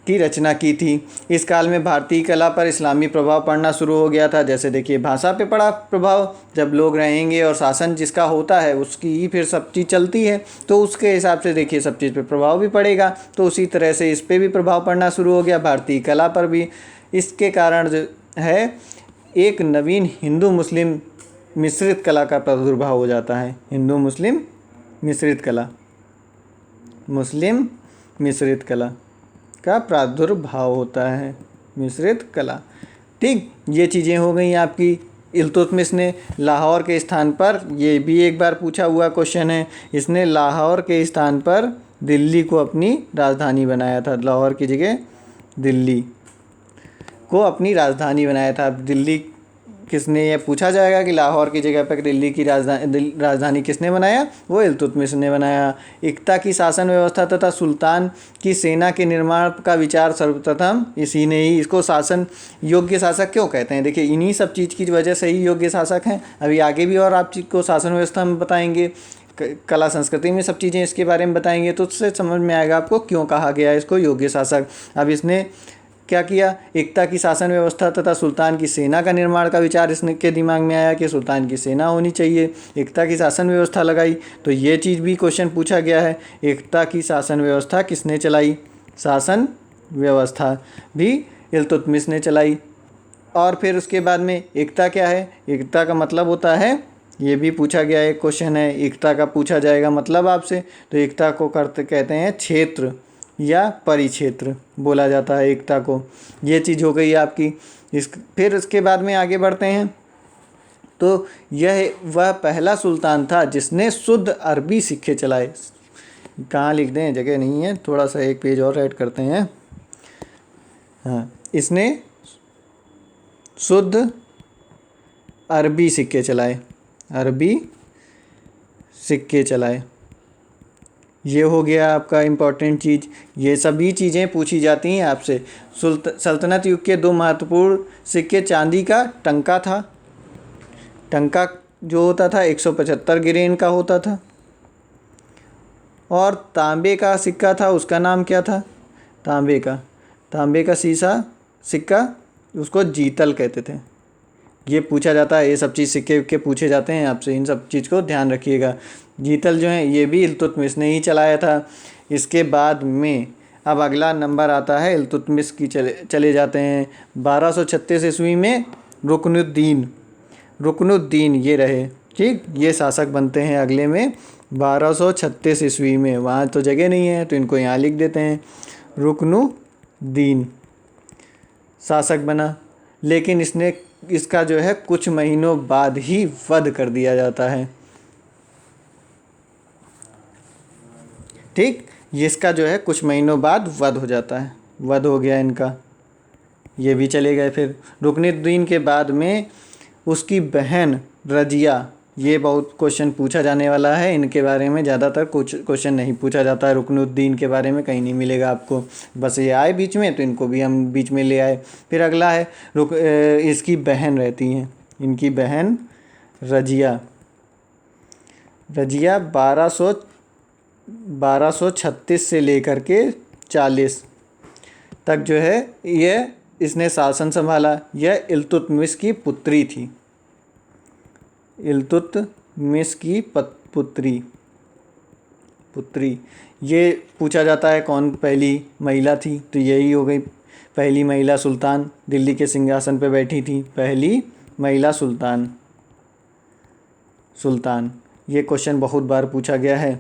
की रचना की थी। इस काल में भारतीय कला पर इस्लामी प्रभाव पड़ना शुरू हो गया था। जैसे देखिए भाषा पे पड़ा प्रभाव, जब लोग रहेंगे और शासन जिसका होता है उसकी ही फिर सब चीज़ चलती है, तो उसके हिसाब से देखिए सब चीज़ पे प्रभाव भी पड़ेगा। तो उसी तरह से इस पे भी प्रभाव पड़ना शुरू हो गया, भारतीय कला पर भी। इसके कारण जो है एक नवीन हिंदू मुस्लिम मिश्रित कला का प्रादुर्भाव हो जाता है। हिंदू मुस्लिम मिश्रित कला, मुस्लिम मिश्रित कला का प्रादुर्भाव होता है, मिश्रित कला। ठीक, ये चीज़ें हो गई आपकी। इल्तुतमिश ने लाहौर के स्थान पर, ये भी एक बार पूछा हुआ क्वेश्चन है, इसने लाहौर के स्थान पर दिल्ली को अपनी राजधानी बनाया था। लाहौर की जगह दिल्ली को अपनी राजधानी बनाया था। दिल्ली किसने, ये पूछा जाएगा कि लाहौर की जगह पर दिल्ली की राजधानी किसने बनाया? वो इल्तुतमिश ने बनाया। एकता की शासन व्यवस्था तथा सुल्तान की सेना के निर्माण का विचार सर्वप्रथम इसी ने ही। इसको शासन योग्य शासक क्यों कहते हैं? देखिए इन्हीं सब चीज़ की वजह से ही योग्य शासक हैं। अभी आगे भी और आप को शासन व्यवस्था में बताएंगे, कला संस्कृति में सब चीज़ें इसके बारे में बताएंगे, तो उससे समझ में आएगा आपको क्यों कहा गया है इसको योग्य शासक। अब इसने क्या किया? एकता की शासन व्यवस्था तथा सुल्तान की सेना का निर्माण का विचार इसके दिमाग में आया कि सुल्तान की सेना होनी चाहिए, एकता की शासन व्यवस्था लगाई। तो ये चीज़ भी क्वेश्चन पूछा गया है, एकता की शासन व्यवस्था किसने चलाई? शासन व्यवस्था भी इल्तुतमिश ने चलाई। और फिर उसके बाद में एकता क्या है? एकता का मतलब होता है, ये भी पूछा गया एक क्वेश्चन है, एकता का पूछा जाएगा मतलब आपसे। तो एकता को कहते हैं क्षेत्र या परिक्षेत्र बोला जाता है एकता को। ये चीज़ हो गई आपकी। फिर उसके बाद में आगे बढ़ते हैं। तो यह वह पहला सुल्तान था जिसने शुद्ध अरबी सिक्के चलाए। कहाँ लिख दें, जगह नहीं है, थोड़ा सा एक पेज और ऐड करते हैं। हाँ, इसने शुद्ध अरबी सिक्के चलाए, अरबी सिक्के चलाए। ये हो गया आपका इम्पॉर्टेंट चीज़। ये सभी चीज़ें पूछी जाती हैं आपसे। सल्तनत युग के दो महत्वपूर्ण सिक्के, चांदी का टंका था, टंका जो होता था 175 ग्रेन का होता था, और तांबे का सिक्का था, उसका नाम क्या था? तांबे का सीसा सिक्का, उसको जीतल कहते थे। ये पूछा जाता है, ये सब चीज़ सिक्के के पूछे जाते हैं आपसे, इन सब चीज़ को ध्यान रखिएगा। जीतल जो है ये भी इल्तुतमिश ने ही चलाया था। इसके बाद में अब अगला नंबर आता है इल्तुतमिश की, चले जाते हैं 1236 ईस्वी में रुकनुद्दीन ये रहे। ठीक, ये शासक बनते हैं अगले में 1236 ईस्वी में। वहाँ तो जगह नहीं है तो इनको यहाँ लिख देते हैं, रुकनुद्दीन शासक बना, लेकिन इसका जो है कुछ महीनों बाद ही वध कर दिया जाता है। ठीक, इसका जो है कुछ महीनों बाद वध हो जाता है, वध हो गया इनका, ये भी चले गए। फिर रुकनुद्दीन के बाद में उसकी बहन रजिया, ये बहुत क्वेश्चन पूछा जाने वाला है, इनके बारे में ज़्यादातर कुछ क्वेश्चन नहीं पूछा जाता है, रुकनुद्दीन के बारे में कहीं नहीं मिलेगा आपको, बस ये आए बीच में तो इनको भी हम बीच में ले आए। फिर अगला है इसकी बहन रहती हैं, इनकी बहन रजिया। रजिया 1236 से लेकर के 40 तक जो है ये इसने शासन संभाला। यह इल्तुतमिश की पुत्री थी, इल्तुतमिश की पुत्री। ये पूछा जाता है कौन पहली महिला थी, तो यही हो गई पहली महिला सुल्तान, दिल्ली के सिंहासन पे बैठी थी, पहली महिला सुल्तान। ये क्वेश्चन बहुत बार पूछा गया है,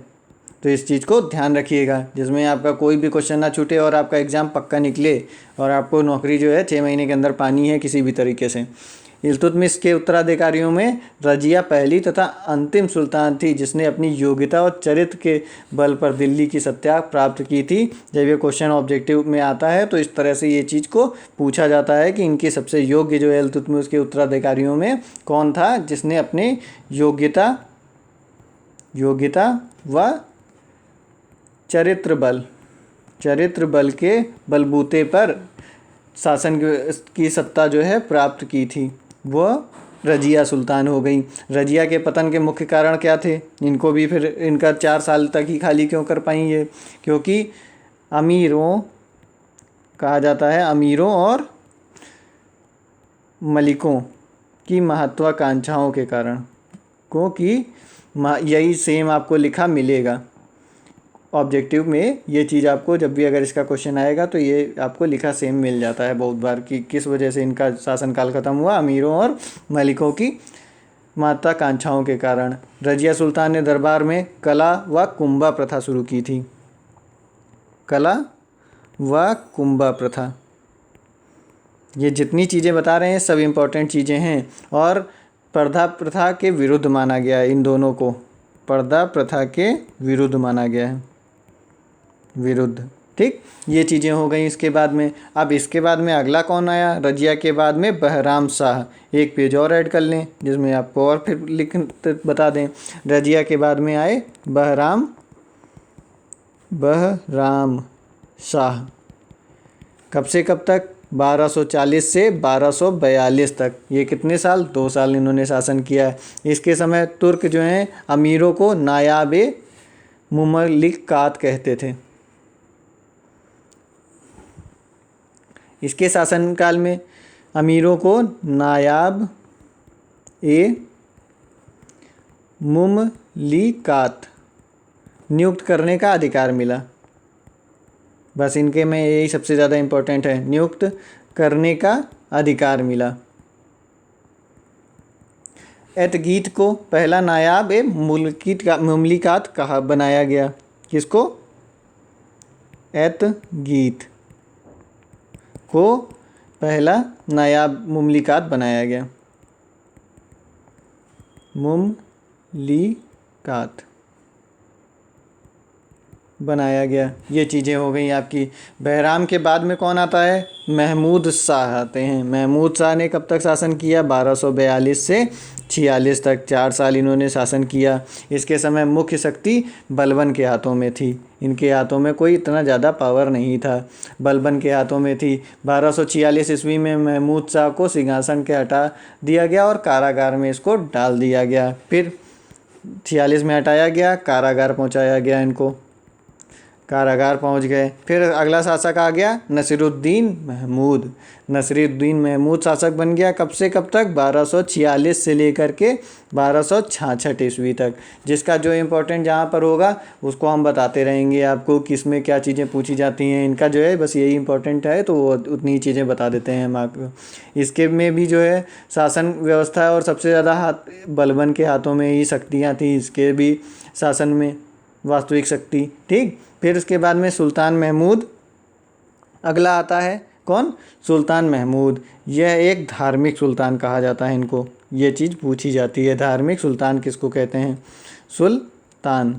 तो इस चीज़ को ध्यान रखिएगा, जिसमें आपका कोई भी क्वेश्चन ना छूटे और आपका एग्ज़ाम पक्का निकले और आपको नौकरी जो है 6 महीने के अंदर पानी है किसी भी तरीके से। इल्तुतमिश के उत्तराधिकारियों में रजिया पहली तथा अंतिम सुल्तान थी जिसने अपनी योग्यता और चरित्र के बल पर दिल्ली की सत्ता प्राप्त की थी। जब ये क्वेश्चन ऑब्जेक्टिव में आता है तो इस तरह से ये चीज़ को पूछा जाता है कि इनकी सबसे योग्य जो है इल्तुतमिश के उत्तराधिकारियों में कौन था जिसने अपने योग्यता व चरित्र बल के बलबूते पर शासन की सत्ता जो है प्राप्त की थी, वह रजिया सुल्तान हो गई। रजिया के पतन के मुख्य कारण क्या थे, इनको भी फिर इनका 4 साल तक ही खाली क्यों कर पाई ये, क्योंकि अमीरों कहा जाता है, अमीरों और मलिकों की महत्वाकांक्षाओं के कारण, क्योंकि यही सेम आपको लिखा मिलेगा ऑब्जेक्टिव में। ये चीज़ आपको जब भी अगर इसका क्वेश्चन आएगा तो ये आपको लिखा सेम मिल जाता है बहुत बार कि किस वजह से इनका शासनकाल ख़त्म हुआ, अमीरों और मलिकों की महत्वाकांक्षाओं के कारण। रजिया सुल्तान ने दरबार में कला व कुंभा प्रथा शुरू की थी, कला व कुंभा प्रथा। ये जितनी चीज़ें बता रहे हैं सब इम्पोर्टेंट चीज़ें हैं, और पर्दा प्रथा के विरुद्ध माना गया है, इन दोनों को पर्दा प्रथा के विरुद्ध माना गया है, विरुद्ध। ठीक, ये चीज़ें हो गई इसके बाद में। अब इसके बाद में अगला कौन आया, रजिया के बाद में बहराम शाह। एक पेज और ऐड कर लें जिसमें आपको और फिर लिख बता दें। रजिया के बाद में आए बहराम शाह। कब से कब तक, 1240 से 1242 तक। ये कितने साल, 2 साल इन्होंने शासन किया है। इसके समय तुर्क जो हैं अमीरों को नायाब मुमलिकात कहते थे। इसके शासनकाल में अमीरों को नायाब मुमलिकात नियुक्त करने का अधिकार मिला। बस इनके में यही सबसे ज़्यादा इम्पोर्टेंट है, नियुक्त करने का अधिकार मिला। एतगीत को पहला नायाब मुमलिकात कहा बनाया गया। किसको, एतगीत को पहला नायाब मुमलिकात बनाया गया, मुमलिकात बनाया गया। ये चीज़ें हो गई आपकी। बहराम के बाद में कौन आता है, महमूद शाह आते हैं। महमूद शाह ने कब तक शासन किया, 1242 से 46 तक, 4 साल इन्होंने शासन किया। इसके समय मुख्य शक्ति बलबन के हाथों में थी, इनके हाथों में कोई इतना ज़्यादा पावर नहीं था, बलबन के हाथों में थी। 1246 ईस्वी में महमूद शाह को सिंहासन के हटा दिया गया और कारागार में इसको डाल दिया गया। फिर 46 में हटाया गया, कारागार पहुंचाया गया, इनको कारागार पहुंच गए। फिर अगला शासक आ गया नसीरुद्दीन महमूद। नसीरुद्दीन महमूद शासक बन गया कब से कब तक, 1246 से लेकर के 1266 ईस्वी तक। जिसका जो इम्पोर्टेंट जहाँ पर होगा उसको हम बताते रहेंगे आपको, किसमें क्या चीज़ें पूछी जाती हैं। इनका जो है बस यही इम्पोर्टेंट है तो वो उतनी चीज़ें बता देते हैं हम आपको। इसके में भी जो है शासन व्यवस्था और सबसे ज़्यादा हाथ बलबन के हाथों में ही शक्तियाँ थी, इसके भी शासन में वास्तविक शक्ति। ठीक, फिर उसके बाद में सुल्तान महमूद। अगला आता है कौन? सुल्तान महमूद। यह एक धार्मिक सुल्तान कहा जाता है इनको, ये चीज़ पूछी जाती है, धार्मिक सुल्तान किसको कहते हैं? सुल्तान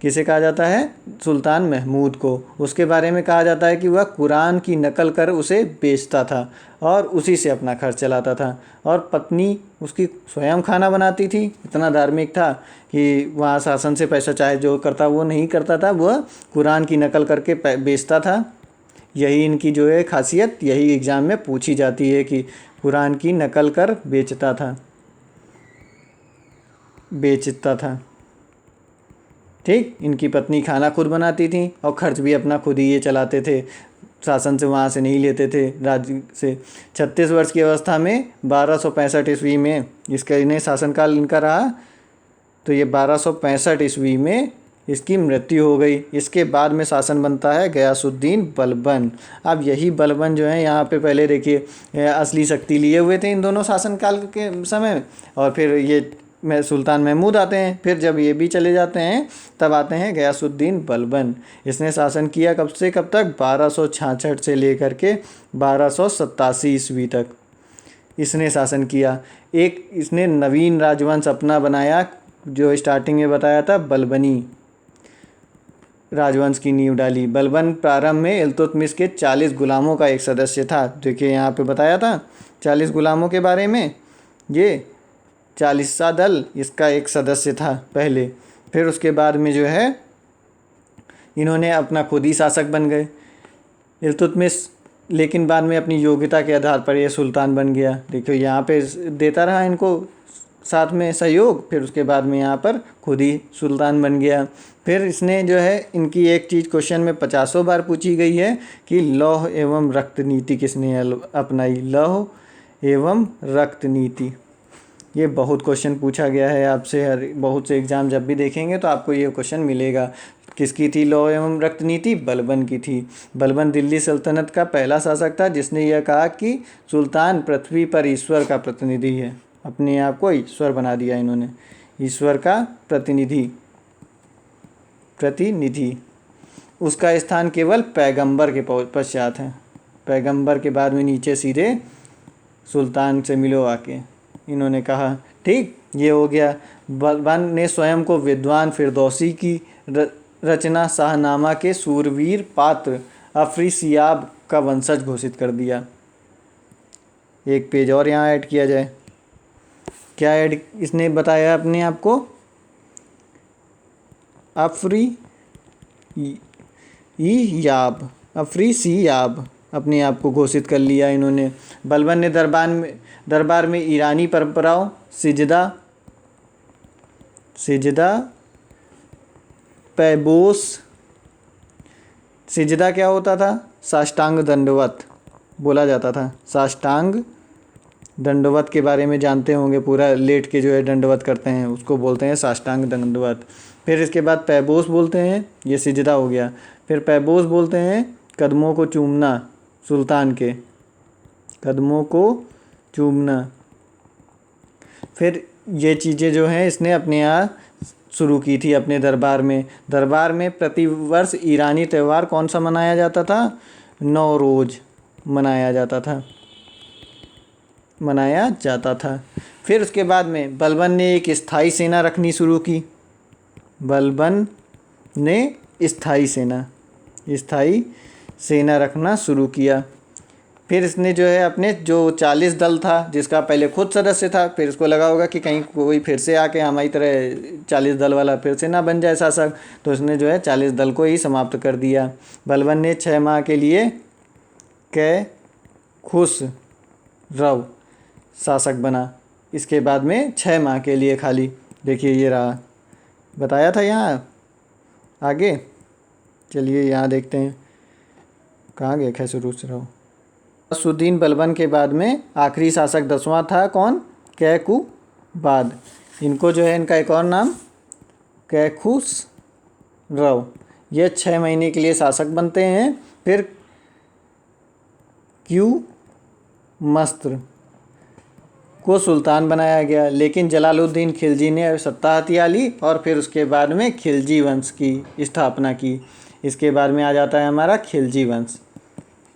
किसे कहा जाता है? सुल्तान महमूद को। उसके बारे में कहा जाता है कि वह कुरान की नकल कर उसे बेचता था और उसी से अपना खर्च चलाता था, और पत्नी उसकी स्वयं खाना बनाती थी। इतना धार्मिक था कि वहाँ शासन से पैसा चाहे जो करता वो नहीं करता था, वह कुरान की नकल करके बेचता था। यही इनकी जो है खासियत, यही एग्ज़ाम में पूछी जाती है कि कुरान की नकल कर बेचता था। ठीक, इनकी पत्नी खाना खुद बनाती थी और खर्च भी अपना खुद ही ये चलाते थे, शासन से वहाँ से नहीं लेते थे, राज्य से। 36 वर्ष की अवस्था में 1265 ईस्वी में इसका इन्हें शासनकाल इनका रहा, तो ये 1265 ईस्वी में इसकी मृत्यु हो गई। इसके बाद में शासन बनता है गयासुद्दीन बलबन। अब यही बलबन जो है यहाँ पे पहले देखिए असली शक्ति लिए हुए थे इन दोनों शासनकाल के समय, और फिर ये सुल्तान महमूद आते हैं। फिर जब ये भी चले जाते हैं तब आते हैं गयासुद्दीन बलबन। इसने शासन किया कब से कब तक? 1266 से लेकर के 1287 ईस्वी तक इसने शासन किया। एक इसने नवीन राजवंश अपना बनाया, जो स्टार्टिंग में बताया था, बलबनी राजवंश की नींव डाली। बलबन प्रारंभ में इल्तुतमिश के 40 गुलामों का एक सदस्य था। देखिए यहाँ पे बताया था 40 गुलामों के बारे में। ये 40सा दल इसका एक सदस्य था पहले। फिर उसके बाद में जो है इन्होंने अपना खुद ही शासक बन गए इल्तुतमिश, लेकिन बाद में अपनी योग्यता के आधार पर यह सुल्तान बन गया। देखिए यहाँ पे देता रहा इनको साथ में सहयोग, फिर उसके बाद में यहाँ पर खुद ही सुल्तान बन गया। फिर इसने जो है इनकी एक चीज़ क्वेश्चन में 50 बार पूछी गई है कि लौह एवं रक्त नीति किसने अपनाई? लौह एवं रक्त नीति, ये बहुत क्वेश्चन पूछा गया है आपसे, हर बहुत से एग्ज़ाम जब भी देखेंगे तो आपको ये क्वेश्चन मिलेगा। किसकी थी लौह एवं रक्त नीति? बलबन की थी। बलबन दिल्ली सल्तनत का पहला शासक था जिसने यह कहा कि सुल्तान पृथ्वी पर ईश्वर का प्रतिनिधि है। अपने आप को ईश्वर बना दिया इन्होंने, ईश्वर का प्रतिनिधि। उसका स्थान केवल पैगंबर के पश्चात है। पैगंबर के बाद में नीचे सीधे सुल्तान से मिलो आके, इन्होंने कहा। ठीक, ये हो गया। बलबन ने स्वयं को विद्वान फिरदौसी की रचना शाहनामा के सूरवीर पात्र अफरीसियाब का वंशज घोषित कर दिया। एक पेज और यहाँ ऐड किया जाए। क्या ऐड इसने बताया अपने आप को? अफरीसियाब अपने आप को घोषित कर लिया इन्होंने। बलबन ने दरबार में ईरानी परंपराओं सिजदा पैबोस, सिजदा क्या होता था? साष्टांग दंडवत बोला जाता था। साष्टांग दंडवत के बारे में जानते होंगे, पूरा लेट के जो है दंडवत करते हैं उसको बोलते हैं साष्टांग दंडवत। फिर इसके बाद पैबोस बोलते हैं, ये सिजदा हो गया। फिर पैबोस बोलते हैं कदमों को चूमना, सुल्तान के कदमों को चूमना। फिर ये चीज़ें जो हैं इसने अपने यहाँ शुरू की थी अपने दरबार में प्रतिवर्ष ईरानी त्यौहार कौन सा मनाया जाता था? नौरोज़ मनाया जाता था। फिर उसके बाद में बलबन ने एक स्थायी सेना रखनी शुरू की। बलबन ने स्थायी सेना रखना शुरू किया। फिर इसने जो है अपने जो 40 दल था, जिसका पहले खुद सदस्य था, फिर इसको लगा होगा कि कहीं कोई फिर से आके हमारी तरह 40 दल वाला फिर से ना बन जाए शासक, तो इसने जो है 40 दल को ही समाप्त कर दिया। बलबन ने 6 माह के लिए खुसरव शासक बना। इसके बाद में 6 माह के लिए खाली, देखिए ये रहा, बताया था यहाँ आगे। चलिए यहाँ देखते हैं कहाँ गए खुसरव। गयासुद्दीन बलबन के बाद में आखिरी शासक 10वां था कौन? कैकुबाद। इनको जो है इनका एक और नाम कैखुसरव। ये 6 महीने के लिए शासक बनते हैं। फिर क्यूमस्त्र को सुल्तान बनाया गया, लेकिन जलालुद्दीन खिलजी ने सत्ता हथिया ली और फिर उसके बाद में खिलजी वंश की स्थापना की। इसके बाद में आ जाता है हमारा खिलजी वंश।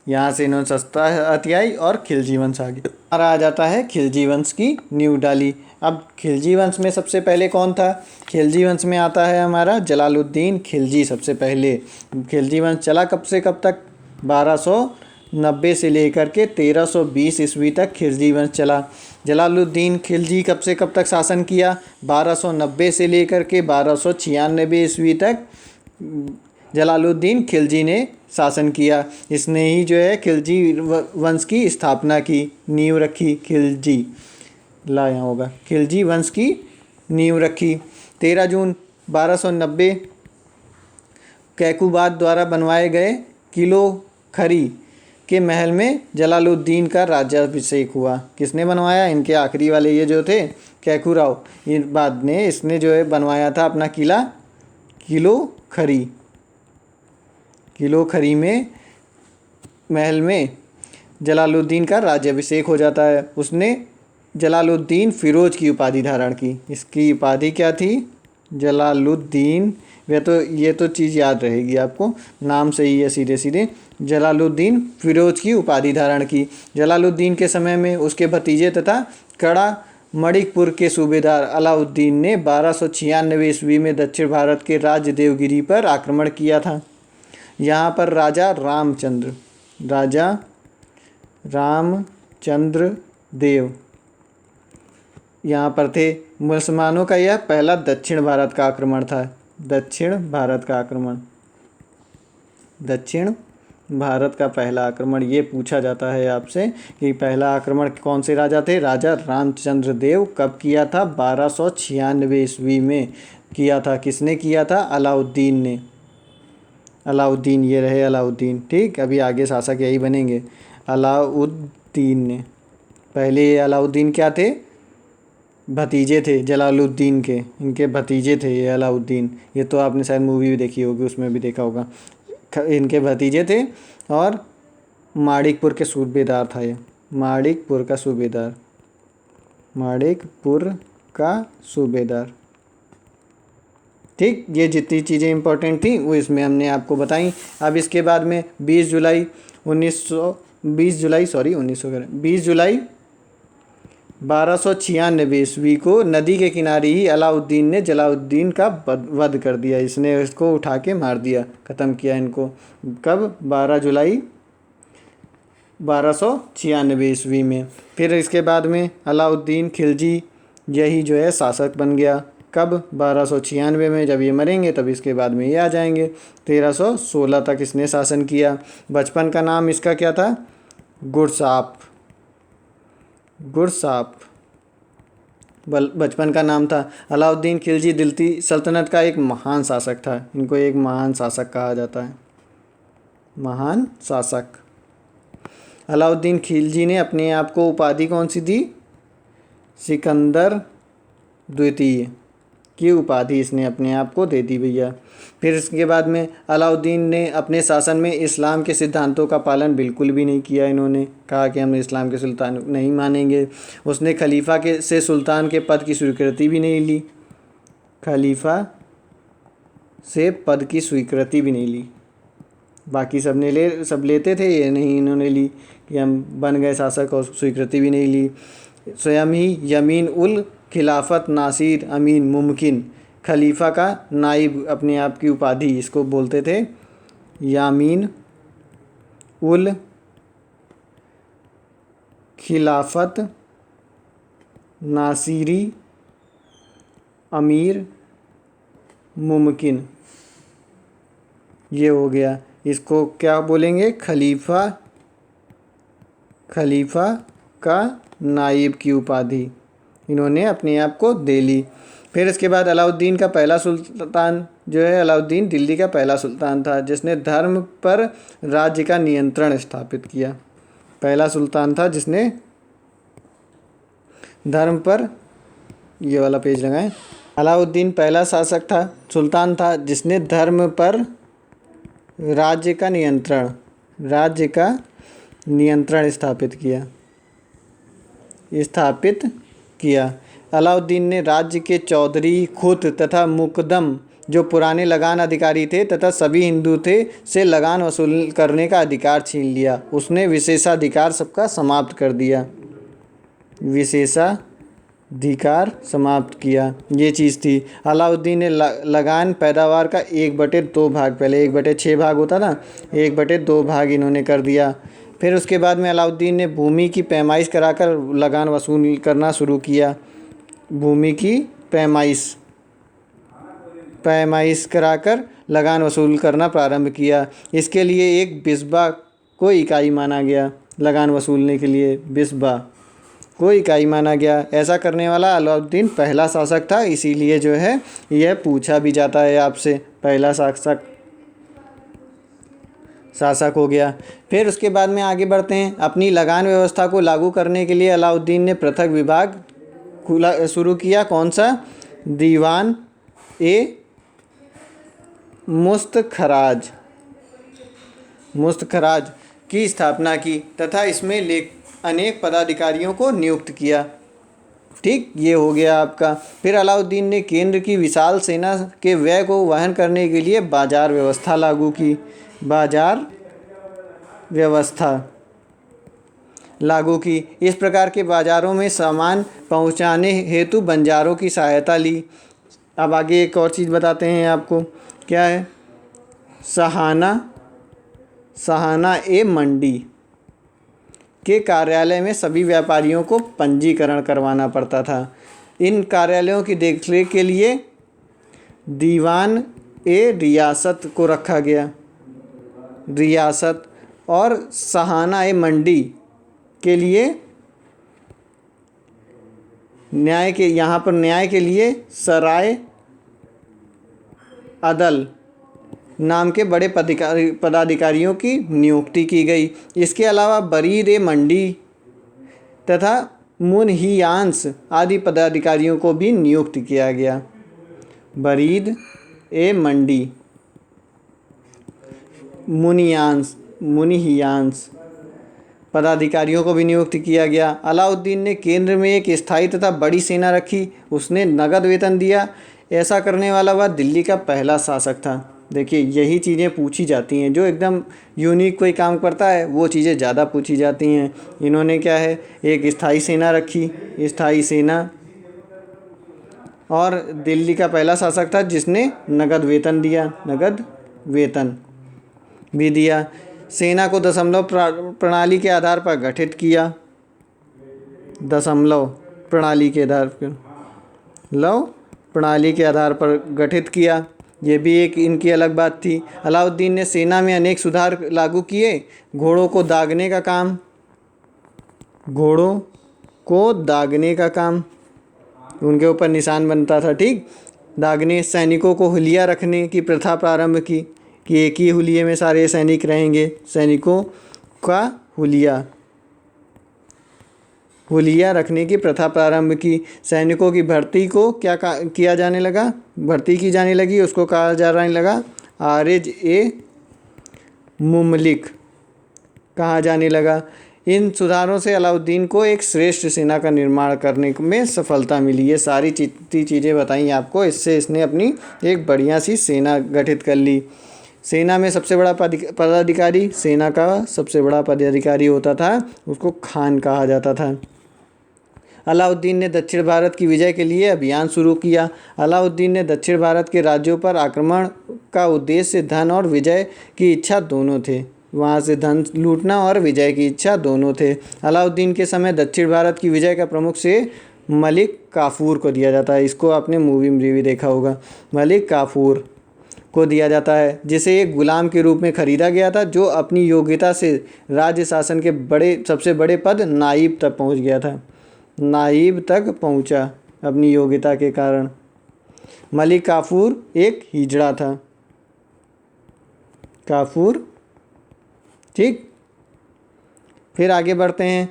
यहाँ से इन्होंने सस्ता हथियाई और खिलजी वंश आ गया। हमारा आ जाता है खिलजी वंश की नींव डाली। अब खिलजी वंश में सबसे पहले कौन था? खिलजी वंश में आता है हमारा जलालुद्दीन खिलजी सबसे पहले। खिलजी वंश चला कब से कब तक? 1290 से लेकर के 1320 ईस्वी तक खिलजी वंश चला। जलालुद्दीन खिलजी कब से कब तक शासन किया? 1290 से लेकर के 1296 ईस्वी तक जलालुद्दीन खिलजी ने शासन किया। इसने ही जो है खिलजी वंश की स्थापना की, नींव रखी। खिलजी ला यहाँ होगा, खिलजी वंश की नींव रखी। 13 जून 1290 कैकुबाद द्वारा बनवाए गए किलो खरी के महल में जलालुद्दीन का राज्याभिषेक हुआ। किसने बनवाया? इनके आखिरी वाले ये जो थे कैकुराव, ये बाद ने इसने जो है बनवाया था अपना किला किलो खरी। किलो खरी में महल में जलालुद्दीन का राज्याभिषेक हो जाता है। उसने जलालुद्दीन फ़िरोज़ की उपाधि धारण की। इसकी उपाधि क्या थी? जलालुद्दीन। ये तो चीज़ याद रहेगी आपको, नाम से ही है सीधे सीधे। जलालुद्दीन फ़िरोज़ की उपाधि धारण की। जलालुद्दीन के समय में उसके भतीजे तथा कड़ा मणिकपुर के सूबेदार अलाउद्दीन ने 1296 ईस्वी में दक्षिण भारत के राज्य देवगिरी पर आक्रमण किया था। यहाँ पर राजा रामचंद्र देव यहाँ पर थे। मुसलमानों का यह पहला दक्षिण भारत का आक्रमण था। दक्षिण भारत का पहला आक्रमण ये पूछा जाता है आपसे कि पहला आक्रमण कौन से राजा थे? राजा रामचंद्र देव। कब किया था? 1296 ईस्वी में किया था। किसने किया था? अलाउद्दीन ने। अलाउद्दीन, ये रहे अलाउद्दीन, ठीक। अभी आगे शासक यही बनेंगे, अलाउद्दीन ने। पहले ये अलाउद्दीन क्या थे? भतीजे थे जलालुद्दीन के, इनके भतीजे थे ये अलाउद्दीन। ये तो आपने शायद मूवी भी देखी होगी, उसमें भी देखा होगा। इनके भतीजे थे और माणिकपुर के सूबेदार था ये। माणिकपुर का सूबेदार, ठीक। ये जितनी चीज़ें इंपॉर्टेंट थी वो इसमें हमने आपको बताई। अब इसके बाद में 20 जुलाई 1296 ईस्वी को नदी के किनारे ही अलाउद्दीन ने जलालुद्दीन का वध कर दिया। इसने इसको उठा के मार दिया, ख़त्म किया इनको। कब? 12 जुलाई 1296 ईस्वी में। फिर इसके बाद में अलाउद्दीन खिलजी यही जो है शासक बन गया। कब? 1296 में। जब ये मरेंगे तब इसके बाद में ये आ जाएंगे। 1316 तक इसने शासन किया। बचपन का नाम इसका क्या था? गुरसाप बचपन का नाम था। अलाउद्दीन खिलजी दिल्ली सल्तनत का एक महान शासक था। इनको एक महान शासक कहा जाता है, महान शासक। अलाउद्दीन खिलजी ने अपने आप को उपाधि कौन सी दी? सिकंदर द्वितीय की उपाधि इसने अपने आप को दे दी भैया। फिर इसके बाद में अलाउद्दीन ने अपने शासन में इस्लाम के सिद्धांतों का पालन बिल्कुल भी नहीं किया। इन्होंने कहा कि हम इस्लाम के सुल्तान नहीं मानेंगे। उसने खलीफा से सुल्तान के पद की स्वीकृति भी नहीं ली। खलीफा से पद की स्वीकृति भी नहीं ली। बाकी सब लेते थे, ये नहीं इन्होंने ली कि हम बन गए शासक, और स्वीकृति भी नहीं ली। स्वयं ही यमीन उल खिलाफत नासिर अमीन मुमकिन, खलीफा का नाइब अपने आप की उपाधि इसको बोलते थे। यामीन उल खिलाफत नासिरी अमीर मुमकिन, ये हो गया। इसको क्या बोलेंगे? खलीफा का नाइब की उपाधि इन्होंने अपने आप को दे ली। फिर इसके बाद अलाउद्दीन का पहला सुल्तान जो है, अलाउद्दीन दिल्ली का पहला सुल्तान था जिसने धर्म पर राज्य का नियंत्रण स्थापित किया। पहला सुल्तान था जिसने धर्म पर, ये वाला पेज लगाएं। अलाउद्दीन पहला शासक था, सुल्तान था जिसने धर्म पर राज्य का नियंत्रण स्थापित किया। अलाउद्दीन ने राज्य के चौधरी, खुत तथा मुकदम जो पुराने लगान अधिकारी थे तथा सभी हिंदू थे से लगान वसूल करने का अधिकार छीन लिया। उसने विशेषाधिकार सबका समाप्त कर दिया, विशेषाधिकार समाप्त किया, ये चीज़ थी। अलाउद्दीन ने लगान पैदावार का 1/2 भाग, पहले 1/6 भाग होता था, 1/2 भाग इन्होंने कर दिया। फिर उसके बाद में अलाउद्दीन ने भूमि की पैमाइश कराकर लगान वसूल करना शुरू किया। भूमि की पैमाइश कराकर लगान वसूल करना प्रारंभ किया। इसके लिए एक बिस्बा को इकाई माना गया। लगान वसूलने के लिए बिस्बा को इकाई माना गया। ऐसा करने वाला अलाउद्दीन पहला शासक था, इसीलिए जो है यह पूछा भी जाता है आपसे, पहला शासक हो गया। फिर उसके बाद में आगे बढ़ते हैं। अपनी लगान व्यवस्था को लागू करने के लिए अलाउद्दीन ने पृथक विभाग शुरू किया। कौन सा? दीवान ए मुस्तखराज की स्थापना की तथा इसमें अनेक पदाधिकारियों को नियुक्त किया। ठीक, ये हो गया आपका। फिर अलाउद्दीन ने केंद्र की विशाल सेना के व्यय को वहन करने के लिए बाजार व्यवस्था लागू की। बाजार व्यवस्था लागू की। इस प्रकार के बाज़ारों में सामान पहुंचाने हेतु बंजारों की सहायता ली। अब आगे एक और चीज़ बताते हैं आपको, क्या है? सहाना ए मंडी के कार्यालय में सभी व्यापारियों को पंजीकरण करवाना पड़ता था। इन कार्यालयों की देखरेख के लिए दीवान ए रियासत को रखा गया। रियासत और सहाना ए मंडी के लिए न्याय के लिए सराय अदल नाम के बड़े पदाधिकारियों की नियुक्ति की गई। इसके अलावा बरीद ए मंडी तथा मुनहियांस आदि पदाधिकारियों को भी नियुक्त किया गया। बरीद ए मंडी, मुनहियांस पदाधिकारियों को भी नियुक्त किया गया। अलाउद्दीन ने केंद्र में एक स्थायी तथा बड़ी सेना रखी। उसने नगद वेतन दिया। ऐसा करने वाला वह दिल्ली का पहला शासक था। देखिए, यही चीज़ें पूछी जाती हैं, जो एकदम यूनिक कोई काम करता है वो चीज़ें ज़्यादा पूछी जाती हैं। इन्होंने क्या है, एक स्थायी सेना रखी, स्थायी सेना, और दिल्ली का पहला शासक था जिसने नगद वेतन दिया, नगद वेतन भी दिया। सेना को दशमलव प्रणाली के आधार पर गठित किया। दशमलव प्रणाली के आधार पर गठित किया। ये भी एक इनकी अलग बात थी। अलाउद्दीन ने सेना में अनेक सुधार लागू किए। घोड़ों को दागने का काम उनके ऊपर निशान बनता था। ठीक, दागने। सैनिकों को हुलिया रखने की प्रथा प्रारंभ की कि एक ही हुलिये में सारे सैनिक रहेंगे। सैनिकों का हुलिया रखने की प्रथा प्रारंभ की। सैनिकों की भर्ती को किया जाने लगा, भर्ती की जाने लगी। उसको कहा जाने लगा आरिज ए मुमलिक कहा जाने लगा। इन सुधारों से अलाउद्दीन को एक श्रेष्ठ सेना का निर्माण करने में सफलता मिली। ये सारी चीज़ें बताई आपको। इससे इसने अपनी एक बढ़िया सी सेना गठित कर ली। सेना में सबसे बड़ा पदाधिकारी, सेना का सबसे बड़ा पदाधिकारी होता था, उसको खान कहा जाता था। अलाउद्दीन ने दक्षिण भारत की विजय के लिए अभियान शुरू किया। अलाउद्दीन ने दक्षिण भारत के राज्यों पर आक्रमण का उद्देश्य धन और विजय की इच्छा दोनों थे। वहाँ से धन लूटना और विजय की इच्छा दोनों थे। अलाउद्दीन के समय दक्षिण भारत की विजय का प्रमुख श्रेय मलिक काफूर को दिया जाता है। इसको आपने मूवी में भी देखा होगा। मलिक काफूर को दिया जाता है, जिसे एक गुलाम के रूप में खरीदा गया था, जो अपनी योग्यता से राज्य शासन के सबसे बड़े पद नायब तक पहुँच गया था। नायब तक पहुँचा अपनी योग्यता के कारण। मलिक काफूर एक हिजड़ा था। काफूर, ठीक। फिर आगे बढ़ते हैं।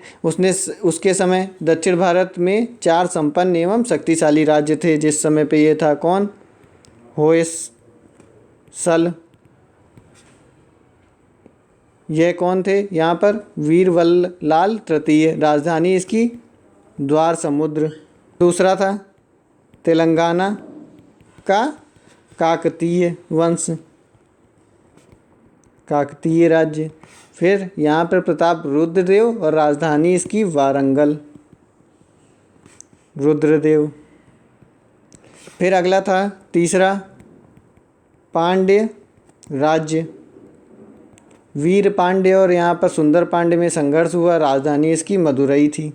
उसके समय दक्षिण भारत में 4 संपन्न एवं शक्तिशाली राज्य थे। जिस समय पे ये था कौन? होयसल। यह कौन थे यहाँ पर? वीरवल्लाल तृतीय। राजधानी इसकी द्वार समुद्र। दूसरा था तेलंगाना का काकतीय वंश, काकतीय राज्य। फिर यहाँ पर प्रताप रुद्रदेव और राजधानी इसकी वारंगल, रुद्रदेव। फिर अगला था तीसरा पांड्य राज्य, वीर पांड्य और यहाँ पर सुंदर पांड्य में संघर्ष हुआ, राजधानी इसकी मदुरई थी।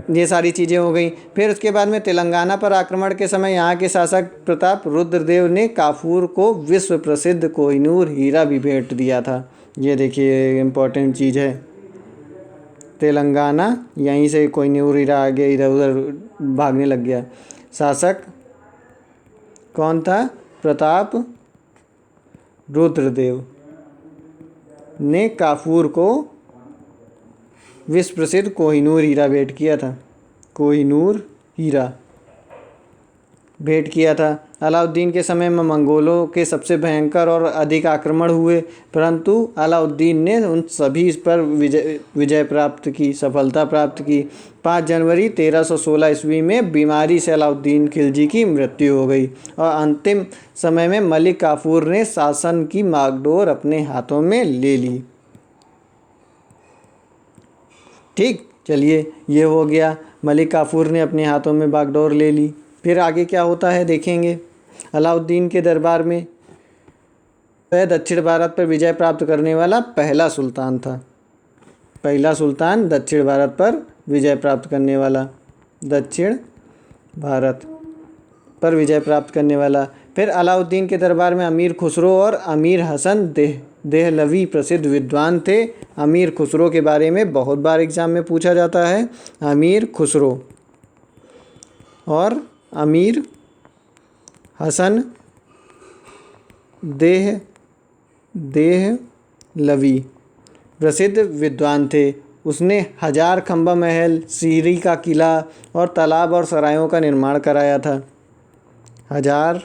ये सारी चीज़ें हो गई। फिर उसके बाद में तेलंगाना पर आक्रमण के समय यहाँ के शासक प्रताप रुद्रदेव ने काफूर को विश्व प्रसिद्ध कोहिनूर हीरा भी भेंट दिया था। ये देखिए इम्पोर्टेंट चीज़ है। तेलंगाना, यहीं से कोहिनूर हीरा आगे इधर उधर भागने लग गया। शासक कौन था? प्रताप रुद्रदेव ने काफूर को विश्व प्रसिद्ध कोहिनूर हीरा भेंट किया था, कोहिनूर हीरा भेंट किया था। अलाउद्दीन के समय में मंगोलों के सबसे भयंकर और अधिक आक्रमण हुए, परंतु अलाउद्दीन ने उन सभी पर विजय प्राप्त की, सफलता प्राप्त की। 5 जनवरी 1316 ईस्वी में बीमारी से अलाउद्दीन खिलजी की मृत्यु हो गई और अंतिम समय में मलिक काफूर ने शासन की बागडोर अपने हाथों में ले ली। ठीक, चलिए ये हो गया, मलिक काफूर ने अपने हाथों में बागडोर ले ली। फिर आगे क्या होता है देखेंगे। अलाउद्दीन के दरबार में वह दक्षिण भारत पर विजय प्राप्त करने वाला पहला सुल्तान था, पहला सुल्तान दक्षिण भारत पर विजय प्राप्त करने वाला, दक्षिण भारत पर विजय प्राप्त करने वाला। फिर अलाउद्दीन के दरबार में अमीर खुसरो और अमीर हसन देहलवी प्रसिद्ध विद्वान थे। अमीर खुसरो के बारे में बहुत बार एग्जाम में पूछा जाता है। अमीर खुसरो और अमीर हसन देहलवी प्रसिद्ध विद्वान थे। उसने 1000 खंबा महल, सीरी का किला और तालाब और सरायों का निर्माण कराया था। 1000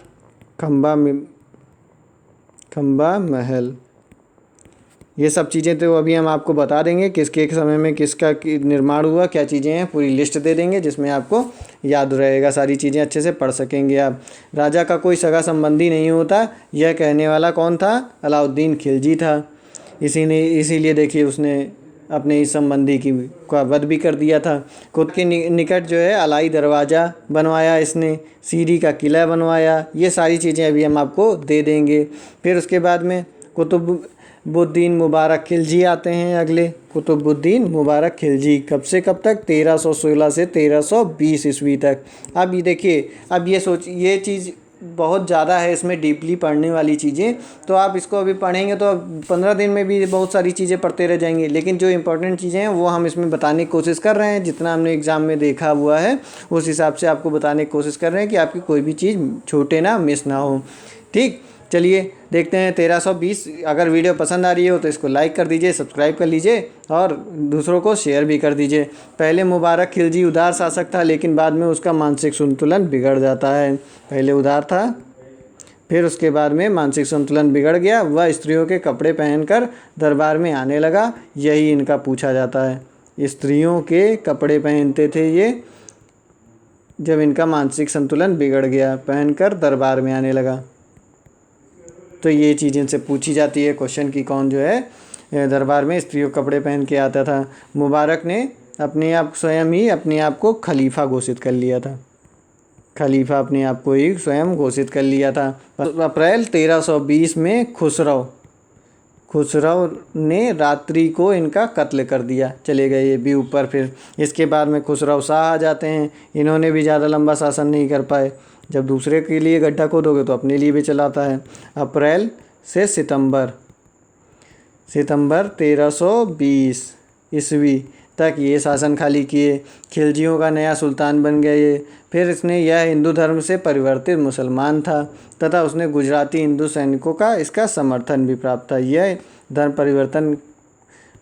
खंबा महल, ये सब चीज़ें तो अभी हम आपको बता देंगे किसके समय में किसका निर्माण हुआ, क्या चीज़ें हैं, पूरी लिस्ट दे देंगे जिसमें आपको याद रहेगा, सारी चीज़ें अच्छे से पढ़ सकेंगे आप। राजा का कोई सगा संबंधी नहीं होता, यह कहने वाला कौन था? अलाउद्दीन खिलजी था। इसीलिए देखिए उसने अपने इस संबंधी का वध भी कर दिया था। खुद के निकट जो है अलाई दरवाज़ा बनवाया इसने, सीरी का किला बनवाया। ये सारी चीज़ें अभी हम आपको दे देंगे। फिर उसके बाद में कुतुबुद्दीन मुबारक खिलजी आते हैं अगले। कुतुबुद्दीन मुबारक खिलजी कब से कब तक? 1316 से 1320 ईस्वी तक। अब ये देखिए, अब ये चीज़ बहुत ज़्यादा है, इसमें डीपली पढ़ने वाली चीज़ें, तो आप इसको अभी पढ़ेंगे तो 15 दिन में भी बहुत सारी चीज़ें पढ़ते रह जाएंगे। लेकिन जो इंपॉर्टेंट चीज़ें हैं वो हम इसमें बताने की कोशिश कर रहे हैं, जितना हमने एग्ज़ाम में देखा हुआ है उस हिसाब से आपको बताने की कोशिश कर रहे हैं कि आपकी कोई भी चीज़ छूटे ना, मिस ना हो। ठीक, चलिए देखते हैं 1320। अगर वीडियो पसंद आ रही हो तो इसको लाइक कर दीजिए, सब्सक्राइब कर लीजिए और दूसरों को शेयर भी कर दीजिए। पहले मुबारक खिलजी उदार शासक था, लेकिन बाद में उसका मानसिक संतुलन बिगड़ जाता है। पहले उदार था, फिर उसके बाद में मानसिक संतुलन बिगड़ गया, वह स्त्रियों के कपड़े पहनकर दरबार में आने लगा। यही इनका पूछा जाता है, स्त्रियों के कपड़े पहनते थे ये, जब इनका मानसिक संतुलन बिगड़ गया, पहनकर दरबार में आने लगा। तो ये चीज़ इनसे पूछी जाती है क्वेश्चन की कौन जो है दरबार में स्त्रियों कपड़े पहन के आता था। मुबारक ने स्वयं ही अपने आप को खलीफा घोषित कर लिया था, खलीफा अपने आप को ही स्वयं घोषित कर लिया था। अप्रैल 1320 में खुसरो ने रात्रि को इनका कत्ल कर दिया, चले गए ये भी ऊपर। फिर इसके बाद में खुसरो शाह आ जाते हैं। इन्होंने भी ज़्यादा लंबा शासन नहीं कर पाए, जब दूसरे के लिए गड्ढा खोदोगे तो अपने लिए भी चलाता है। अप्रैल से सितंबर 1320 ईस्वी तक ये शासन खाली किए। खिलजियों का नया सुल्तान बन गया ये। फिर यह हिंदू धर्म से परिवर्तित मुसलमान था तथा उसने गुजराती हिंदू सैनिकों का इसका समर्थन भी प्राप्त था। यह धर्म परिवर्तन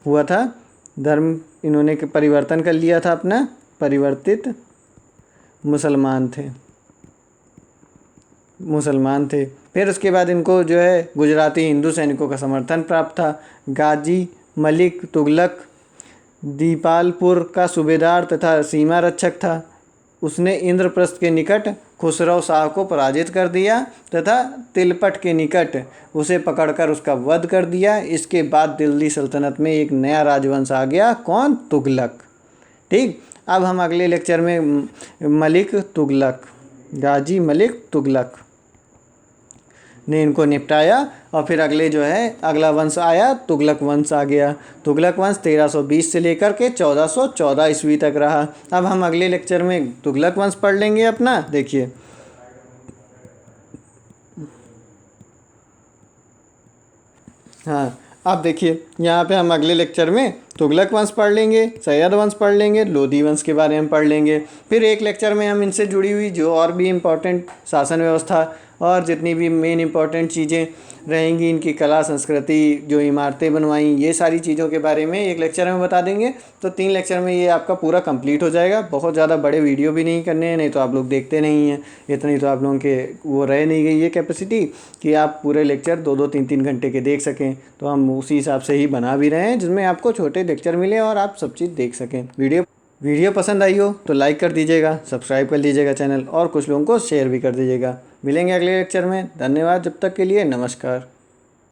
हुआ था, धर्म इन्होंने परिवर्तन कर लिया था अपना, परिवर्तित मुसलमान थे। फिर उसके बाद इनको जो है गुजराती हिंदू सैनिकों का समर्थन प्राप्त था। गाजी मलिक तुगलक दीपालपुर का सूबेदार तथा सीमा रक्षक था। उसने इंद्रप्रस्थ के निकट खुसरो शाह को पराजित कर दिया तथा तिलपट के निकट उसे पकड़कर उसका वध कर दिया। इसके बाद दिल्ली सल्तनत में एक नया राजवंश आ गया, कौन? तुगलक। ठीक, अब हम अगले लेक्चर में मलिक तुगलक, गाजी मलिक तुगलक ने इनको निपटाया और फिर अगले जो है अगला वंश आया, तुगलक वंश आ गया। तुगलक वंश 1320 से लेकर के 1414 ईस्वी तक रहा। अब हम अगले लेक्चर में तुगलक वंश पढ़ लेंगे अपना। देखिए, हाँ, अब देखिए यहाँ पे हम अगले लेक्चर में तुगलक वंश पढ़ लेंगे, सैयद वंश पढ़ लेंगे, लोधी वंश के बारे में पढ़ लेंगे। फिर एक लेक्चर में हम इनसे जुड़ी हुई जो और भी इम्पोर्टेंट शासन व्यवस्था और जितनी भी मेन इम्पोर्टेंट चीज़ें रहेंगी, इनकी कला संस्कृति, जो इमारतें बनवाई, ये सारी चीज़ों के बारे में एक लेक्चर में बता देंगे। तो 3 लेक्चर में ये आपका पूरा कंप्लीट हो जाएगा। बहुत ज़्यादा बड़े वीडियो भी नहीं करने हैं, नहीं तो आप लोग देखते नहीं हैं। इतनी तो आप लोगों के वो रह नहीं गई ये कैपेसिटी कि आप पूरे लेक्चर 2-2, 3-3 घंटे के देख सकें। तो हम उसी हिसाब से ही बना भी रहे हैं, जिसमें आपको छोटे लेक्चर मिले और आप सब चीज़ देख सकें। वीडियो पसंद आई हो तो लाइक कर दीजिएगा, सब्सक्राइब कर लीजिएगा चैनल, और कुछ लोगों को शेयर भी कर दीजिएगा। मिलेंगे अगले लेक्चर में। धन्यवाद, जब तक के लिए नमस्कार।